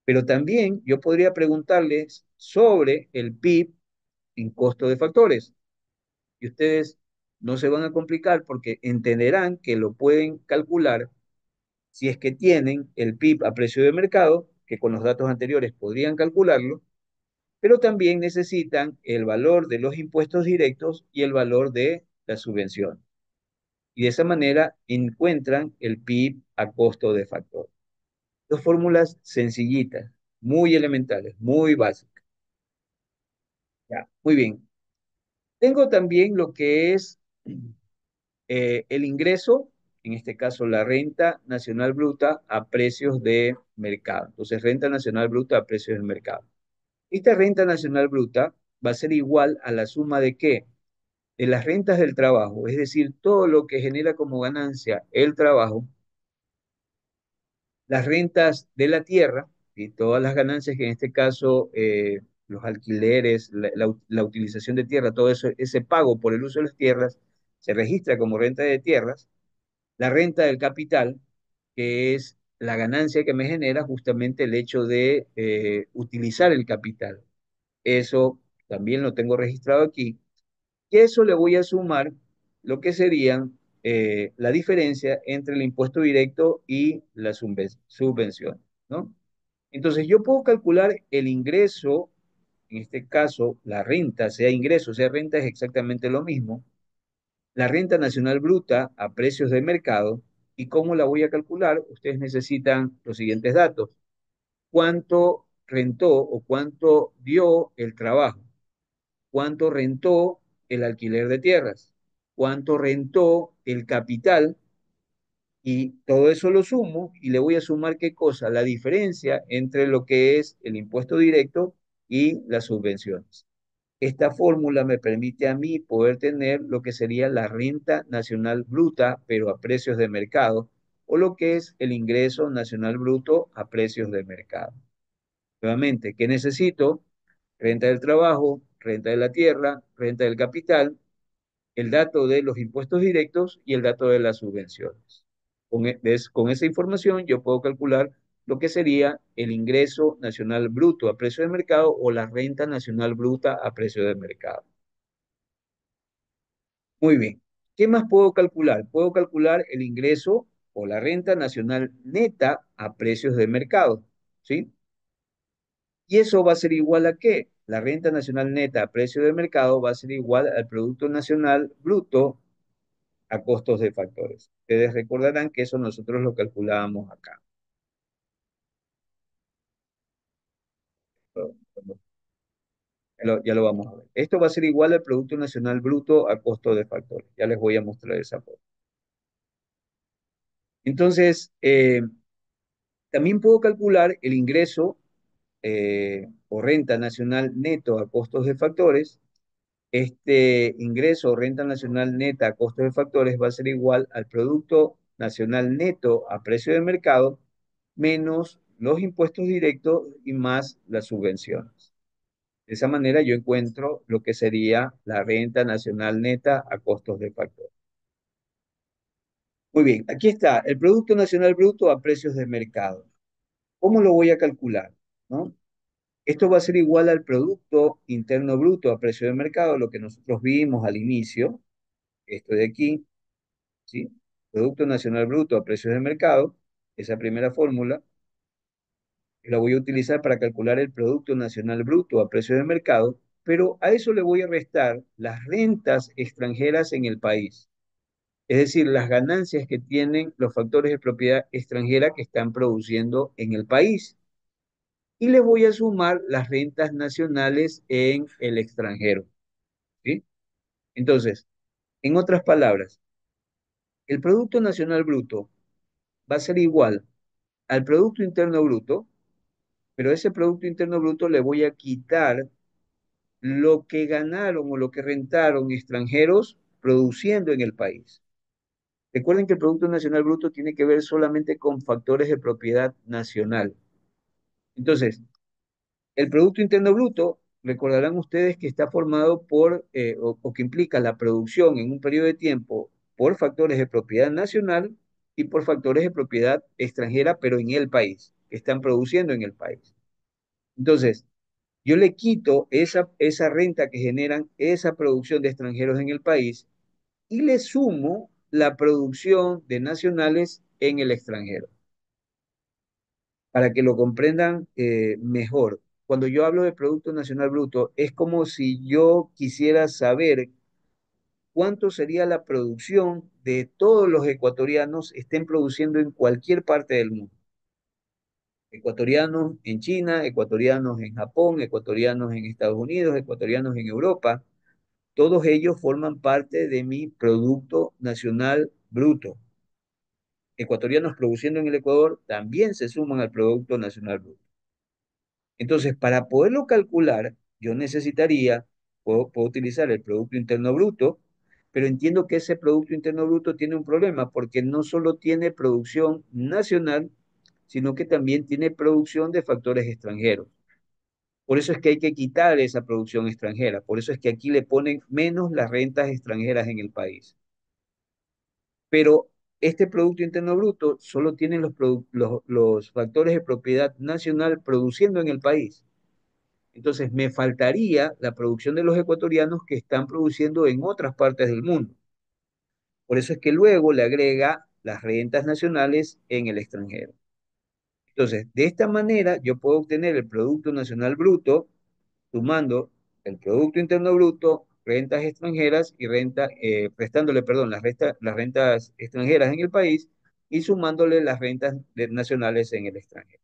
Pero también yo podría preguntarles sobre el PIB en costo de factores. Y ustedes no se van a complicar porque entenderán que lo pueden calcular si es que tienen el PIB a precio de mercado, que con los datos anteriores podrían calcularlo, pero también necesitan el valor de los impuestos directos y el valor de la subvención. Y de esa manera encuentran el PIB a costo de factor. Dos fórmulas sencillitas, muy elementales, muy básicas. Ya, muy bien. Tengo también lo que es el ingreso, en este caso la renta nacional bruta a precios de mercado. Entonces, renta nacional bruta a precios de mercado. Esta renta nacional bruta va a ser igual a la suma de qué? De las rentas del trabajo, es decir, todo lo que genera como ganancia el trabajo, las rentas de la tierra y todas las ganancias que en este caso los alquileres, la utilización de tierra, todo eso, ese pago por el uso de las tierras se registra como renta de tierras, la renta del capital, que es la ganancia que me genera justamente el hecho de utilizar el capital. Eso también lo tengo registrado aquí. Y a eso le voy a sumar lo que serían la diferencia entre el impuesto directo y la subvención, ¿no? Entonces yo puedo calcular el ingreso, en este caso la renta, sea ingreso, sea renta, es exactamente lo mismo, la renta nacional bruta a precios de mercado. ¿Y cómo la voy a calcular? Ustedes necesitan los siguientes datos. ¿Cuánto rentó o cuánto dio el trabajo? ¿Cuánto rentó el alquiler de tierras? ¿Cuánto rentó el capital? Y todo eso lo sumo y le voy a sumar qué cosa, la diferencia entre lo que es el impuesto directo y las subvenciones. Esta fórmula me permite a mí poder tener lo que sería la renta nacional bruta, pero a precios de mercado, o lo que es el ingreso nacional bruto a precios de mercado. Nuevamente, ¿qué necesito? Renta del trabajo, renta de la tierra, renta del capital, el dato de los impuestos directos y el dato de las subvenciones. Con esa información yo puedo calcular lo que sería el ingreso nacional bruto a precio de mercado o la renta nacional bruta a precio de mercado. Muy bien. ¿Qué más puedo calcular? Puedo calcular el ingreso o la renta nacional neta a precios de mercado, ¿sí? Y eso va a ser igual a qué? La renta nacional neta a precio de mercado va a ser igual al Producto Nacional Bruto a costos de factores. Ustedes recordarán que eso nosotros lo calculábamos acá. Ya lo vamos a ver. Esto va a ser igual al Producto Nacional Bruto a costo de factores. Ya les voy a mostrar esa foto. Entonces, también puedo calcular el ingreso o renta nacional neto a costos de factores. Este ingreso o renta nacional neta a costos de factores va a ser igual al Producto Nacional Neto a precio de mercado menos los impuestos directos y más las subvenciones. De esa manera yo encuentro lo que sería la renta nacional neta a costos de factores. Muy bien, aquí está el Producto Nacional Bruto a precios de mercado. ¿Cómo lo voy a calcular? ¿No? Esto va a ser igual al Producto Interno Bruto a precio de mercado, lo que nosotros vimos al inicio, esto de aquí, ¿sí? Producto Nacional Bruto a precios de mercado, esa primera fórmula, la voy a utilizar para calcular el Producto Nacional Bruto a precio de mercado, pero a eso le voy a restar las rentas extranjeras en el país, es decir, las ganancias que tienen los factores de propiedad extranjera que están produciendo en el país. Y le voy a sumar las rentas nacionales en el extranjero, ¿sí? Entonces, en otras palabras, el Producto Nacional Bruto va a ser igual al Producto Interno Bruto, pero a ese Producto Interno Bruto le voy a quitar lo que ganaron o lo que rentaron extranjeros produciendo en el país. Recuerden que el Producto Nacional Bruto tiene que ver solamente con factores de propiedad nacional. Entonces, el Producto Interno Bruto, recordarán ustedes que está formado por, o que implica la producción en un periodo de tiempo por factores de propiedad nacional y por factores de propiedad extranjera, pero en el país, que están produciendo en el país. Entonces, yo le quito esa renta que generan esa producción de extranjeros en el país y le sumo la producción de nacionales en el extranjero, para que lo comprendan mejor. Cuando yo hablo de Producto Nacional Bruto, es como si yo quisiera saber cuánto sería la producción de todos los ecuatorianos estén produciendo en cualquier parte del mundo. Ecuatorianos en China, ecuatorianos en Japón, ecuatorianos en Estados Unidos, ecuatorianos en Europa, todos ellos forman parte de mi Producto Nacional Bruto. Ecuatorianos produciendo en el Ecuador también se suman al Producto Nacional Bruto. Entonces, para poderlo calcular, yo necesitaría, puedo utilizar el Producto Interno Bruto, pero entiendo que ese Producto Interno Bruto tiene un problema porque no solo tiene producción nacional, sino que también tiene producción de factores extranjeros. Por eso es que hay que quitar esa producción extranjera. Por eso es que aquí le ponen menos las rentas extranjeras en el país. Pero este Producto Interno Bruto solo tiene los factores de propiedad nacional produciendo en el país. Entonces me faltaría la producción de los ecuatorianos que están produciendo en otras partes del mundo. Por eso es que luego le agrega las rentas nacionales en el extranjero. Entonces, de esta manera yo puedo obtener el Producto Nacional Bruto sumando el Producto Interno Bruto, rentas extranjeras y restándole, perdón, las rentas extranjeras en el país y sumándole las rentas nacionales en el extranjero.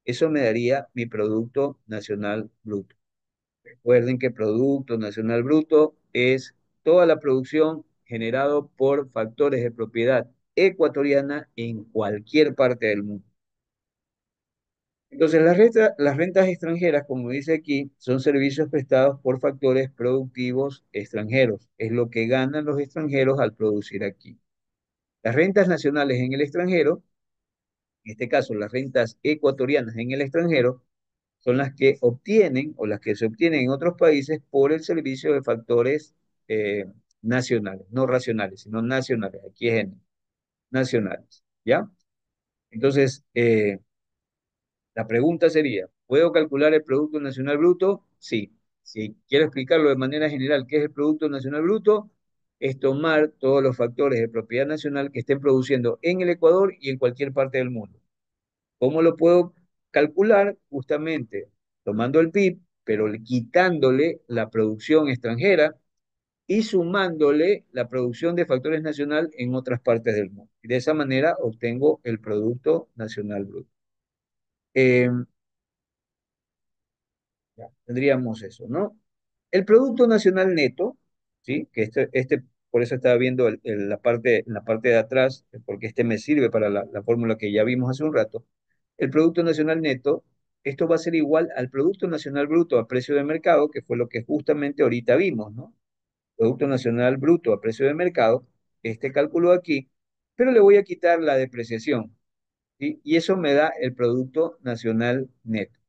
Eso me daría mi Producto Nacional Bruto. Recuerden que Producto Nacional Bruto es toda la producción generado por factores de propiedad ecuatoriana en cualquier parte del mundo. Entonces, las rentas extranjeras, como dice aquí, son servicios prestados por factores productivos extranjeros. Es lo que ganan los extranjeros al producir aquí. Las rentas nacionales en el extranjero, en este caso las rentas ecuatorianas en el extranjero, son las que obtienen o las que se obtienen en otros países por el servicio de factores eh, nacionales, no racionales, sino nacionales. Aquí es en nacionales, ¿ya? Entonces, la pregunta sería, ¿puedo calcular el Producto Nacional Bruto? Sí. Si quiero explicarlo de manera general, ¿qué es el Producto Nacional Bruto? Es tomar todos los factores de propiedad nacional que estén produciendo en el Ecuador y en cualquier parte del mundo. ¿Cómo lo puedo calcular? Justamente tomando el PIB, pero quitándole la producción extranjera y sumándole la producción de factores nacional en otras partes del mundo. Y de esa manera obtengo el Producto Nacional Bruto. Eh, Ya, tendríamos eso, ¿no? El Producto Nacional Neto, ¿sí? Que por eso estaba viendo la parte de atrás, porque este me sirve para la fórmula que ya vimos hace un rato. El Producto Nacional Neto, esto va a ser igual al Producto Nacional Bruto a precio de mercado, que fue lo que justamente ahorita vimos, ¿no? Producto Nacional Bruto a precio de mercado, este cálculo aquí, pero le voy a quitar la depreciación, ¿sí? Y eso me da el Producto Nacional Neto.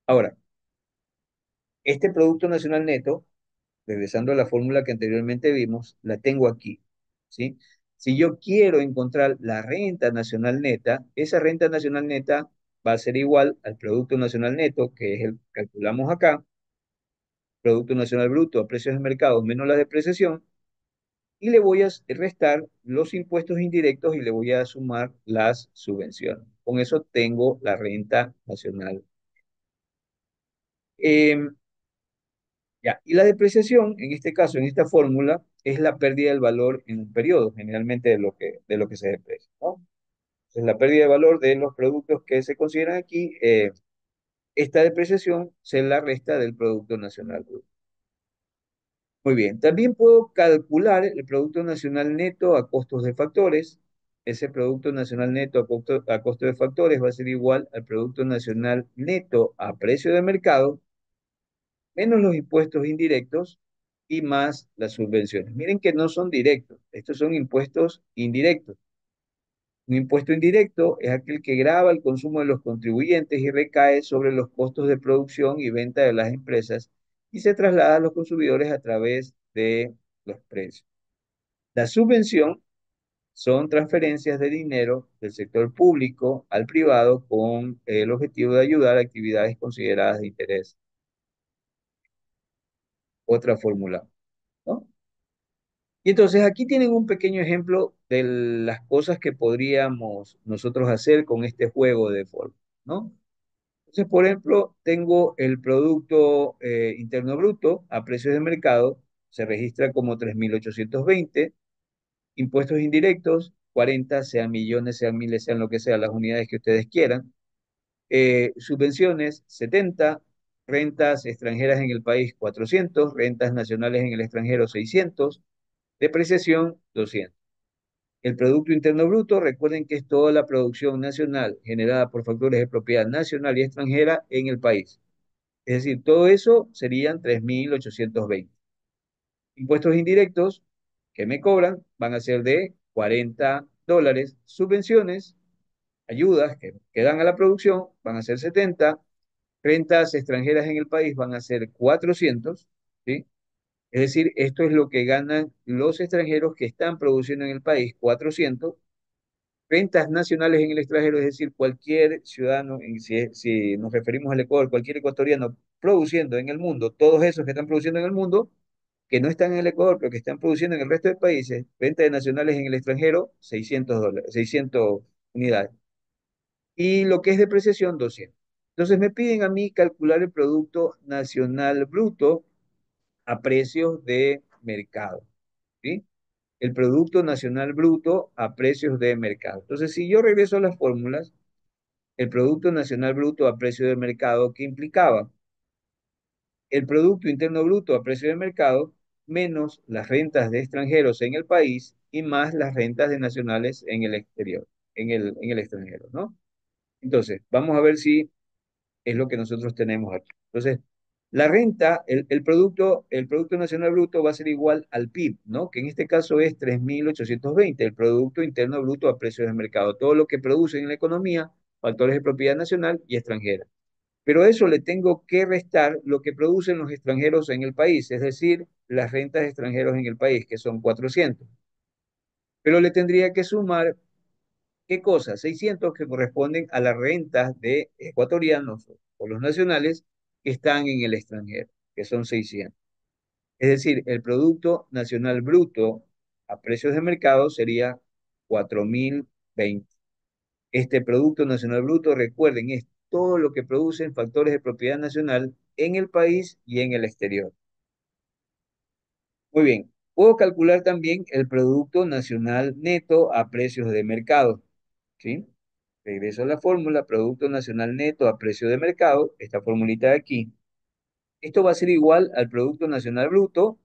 Ahora, este Producto Nacional Neto, regresando a la fórmula que anteriormente vimos, la tengo aquí, ¿sí? Si yo quiero encontrar la renta nacional neta, esa renta nacional neta va a ser igual al Producto Nacional Neto, que es el que calculamos acá, Producto Nacional Bruto a precios de mercado menos la depreciación, y le voy a restar los impuestos indirectos y le voy a sumar las subvenciones. Con eso tengo la renta nacional. Eh, Ya, y la depreciación, en este caso, en esta fórmula, es la pérdida del valor en un periodo, generalmente de lo que se deprecia, ¿no? Entonces, la pérdida de valor de los productos que se consideran aquí, esta depreciación se la resta del Producto Nacional Bruto. Muy bien, también puedo calcular el Producto Nacional Neto a costos de factores. Ese Producto Nacional Neto a costo de factores va a ser igual al Producto Nacional Neto a precio de mercado menos los impuestos indirectos y más las subvenciones. Miren que no son directos, estos son impuestos indirectos. Un impuesto indirecto es aquel que grava el consumo de los contribuyentes y recae sobre los costos de producción y venta de las empresas y se traslada a los consumidores a través de los precios. La subvención son transferencias de dinero del sector público al privado con el objetivo de ayudar a actividades consideradas de interés. Otra fórmula, ¿no? Y entonces aquí tienen un pequeño ejemplo de las cosas que podríamos nosotros hacer con este juego de forma, ¿no? Entonces, por ejemplo, tengo el Producto Interno Bruto a precios de mercado, se registra como 3.820, impuestos indirectos, 40, sean millones, sean miles, sean lo que sea, las unidades que ustedes quieran, subvenciones, 70, rentas extranjeras en el país, 400, rentas nacionales en el extranjero, 600, depreciación, 200. El Producto Interno Bruto, recuerden que es toda la producción nacional generada por factores de propiedad nacional y extranjera en el país. Es decir, todo eso serían 3.820. Impuestos indirectos que me cobran van a ser de $40. Subvenciones, ayudas que dan a la producción van a ser 70. Rentas extranjeras en el país van a ser 400, ¿sí? Es decir, esto es lo que ganan los extranjeros que están produciendo en el país, 400. Rentas nacionales en el extranjero, es decir, cualquier ciudadano, si nos referimos al Ecuador, cualquier ecuatoriano produciendo en el mundo, todos esos que están produciendo en el mundo, que no están en el Ecuador, pero que están produciendo en el resto de países, rentas nacionales en el extranjero, $600, 600 unidades. y lo que es depreciación 200. Entonces me piden a mí calcular el Producto Nacional Bruto a precios de mercado, ¿sí? El Producto Nacional Bruto a precios de mercado. Entonces, si yo regreso a las fórmulas, el Producto Nacional Bruto a precio de mercado, ¿qué implicaba? El Producto Interno Bruto a precio de mercado menos las rentas de extranjeros en el país y más las rentas de nacionales en el exterior, en el extranjero, ¿no? Entonces, vamos a ver si es lo que nosotros tenemos aquí. Entonces, la renta, el Producto Nacional Bruto va a ser igual al PIB, ¿no? Que en este caso es 3.820, el Producto Interno Bruto a precios de mercado. Todo lo que producen en la economía, factores de propiedad nacional y extranjera. Pero a eso le tengo que restar lo que producen los extranjeros en el país, es decir, las rentas de extranjeros en el país, que son 400. Pero le tendría que sumar, ¿qué cosa? 600 que corresponden a las rentas de ecuatorianos o los nacionales que están en el extranjero, que son 600. Es decir, el Producto Nacional Bruto a precios de mercado sería 4.020. Este Producto Nacional Bruto, recuerden, es todo lo que producen factores de propiedad nacional en el país y en el exterior. Muy bien, puedo calcular también el Producto Nacional Neto a precios de mercado, ¿sí? Regreso a la fórmula, Producto Nacional Neto a precio de mercado, esta formulita de aquí. Esto va a ser igual al Producto Nacional Bruto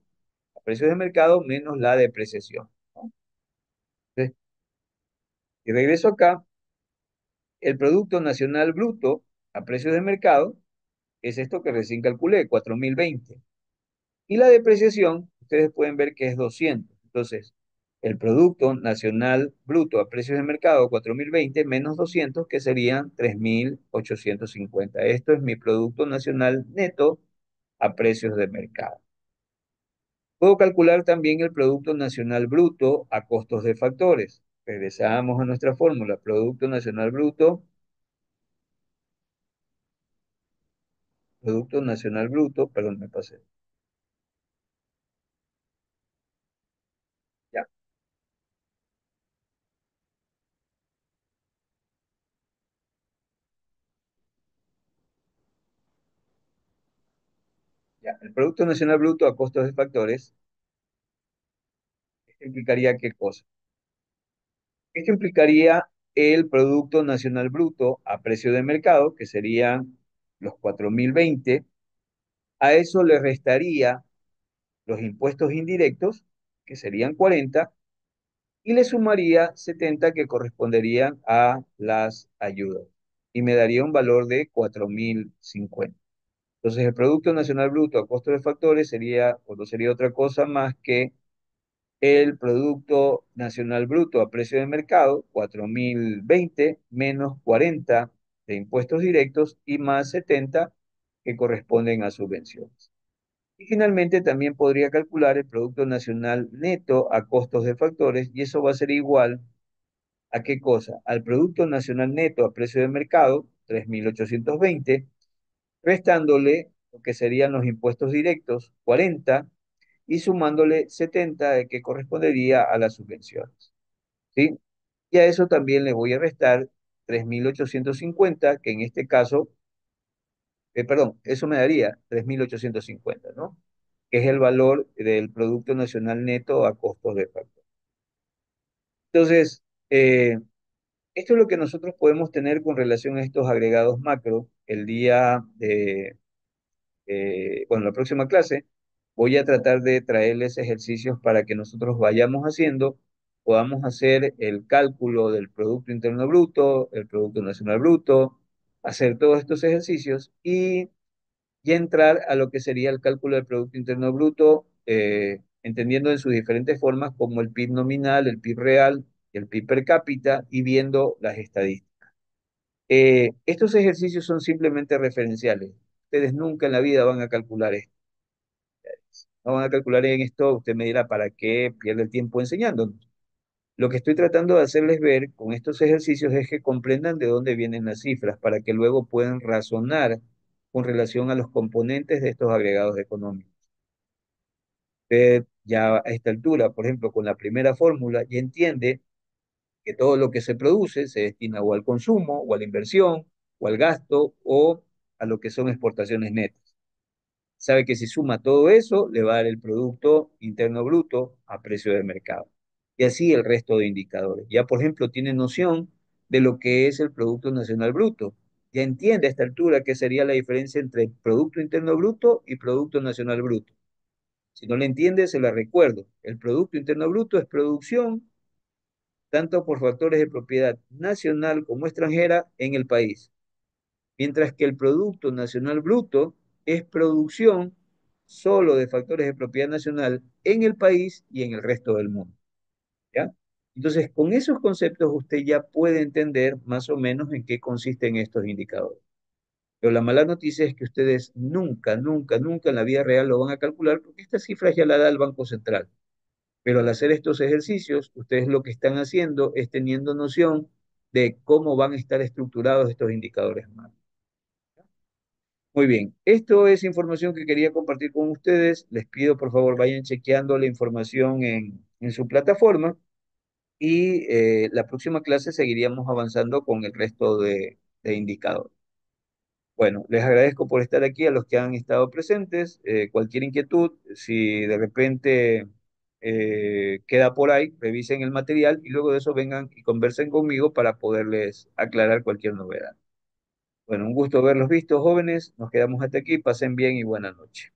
a precios de mercado menos la depreciación, ¿no? Entonces, y regreso acá, el Producto Nacional Bruto a precios de mercado es esto que recién calculé, 4.020. Y la depreciación, ustedes pueden ver que es 200. Entonces, el Producto Nacional Bruto a precios de mercado, 4.020 menos 200, que serían 3.850. Esto es mi Producto Nacional Neto a precios de mercado. Puedo calcular también el Producto Nacional Bruto a costos de factores. Regresamos a nuestra fórmula, Producto Nacional Bruto, perdón, me pasé. Ya, ya. El Producto Nacional Bruto a costos de factores, ¿esto implicaría qué cosa? Esto implicaría el Producto Nacional Bruto a precio de mercado, que serían los 4.020. A eso le restaría los impuestos indirectos, que serían 40, y le sumaría 70 que corresponderían a las ayudas. Y me daría un valor de 4.050. Entonces, el Producto Nacional Bruto a costo de factores sería, o no sería otra cosa más que el Producto Nacional Bruto a precio de mercado, 4.020 menos 40 de impuestos directos y más 70 que corresponden a subvenciones. Y finalmente también podría calcular el Producto Nacional Neto a costos de factores y eso va a ser igual a qué cosa? Al Producto Nacional Neto a precio de mercado, 3.820, restándole lo que serían los impuestos directos, 40, y sumándole 70 que correspondería a las subvenciones, ¿sí? Y a eso también le voy a restar 3.850 que en este caso, perdón, eso me daría 3.850, ¿no? Que es el valor del Producto Nacional Neto a costos de factor. Entonces, esto es lo que nosotros podemos tener con relación a estos agregados macro el día de, bueno, la próxima clase voy a tratar de traerles ejercicios para que nosotros vayamos haciendo, podamos hacer el cálculo del Producto Interno Bruto, el Producto Nacional Bruto, hacer todos estos ejercicios y entrar a lo que sería el cálculo del Producto Interno Bruto, entendiendo en sus diferentes formas como el PIB nominal, el PIB real, el PIB per cápita y viendo las estadísticas. Estos ejercicios son simplemente referenciales. Ustedes nunca en la vida van a calcular esto. No van a calcular en esto, usted me dirá, ¿para qué pierde el tiempo enseñándonos? Lo que estoy tratando de hacerles ver con estos ejercicios es que comprendan de dónde vienen las cifras para que luego puedan razonar con relación a los componentes de estos agregados económicos. Usted ya a esta altura, por ejemplo, con la primera fórmula, ya entiende que todo lo que se produce se destina o al consumo, o a la inversión, o al gasto, o a lo que son exportaciones netas. Sabe que si suma todo eso, le va a dar el Producto Interno Bruto a precio de mercado. Y así el resto de indicadores. Ya, por ejemplo, tiene noción de lo que es el Producto Nacional Bruto. Ya entiende a esta altura qué sería la diferencia entre Producto Interno Bruto y Producto Nacional Bruto. Si no le entiende, se la recuerdo. El Producto Interno Bruto es producción, tanto por factores de propiedad nacional como extranjera en el país, mientras que el Producto Nacional Bruto es producción solo de factores de propiedad nacional en el país y en el resto del mundo. ¿Ya? Entonces, con esos conceptos usted ya puede entender más o menos en qué consisten estos indicadores. Pero la mala noticia es que ustedes nunca, nunca, nunca en la vida real lo van a calcular porque estas cifras ya la da el Banco Central. Pero al hacer estos ejercicios, ustedes lo que están haciendo es teniendo noción de cómo van a estar estructurados estos indicadores macro. Muy bien, esto es información que quería compartir con ustedes. Les pido por favor vayan chequeando la información en su plataforma y la próxima clase seguiríamos avanzando con el resto de indicadores. Bueno, les agradezco por estar aquí a los que han estado presentes. Cualquier inquietud, si de repente queda por ahí, revisen el material y luego de eso vengan y conversen conmigo para poderles aclarar cualquier novedad. Bueno, un gusto verlos vistos, jóvenes. Nos quedamos hasta aquí. Pasen bien y buena noche.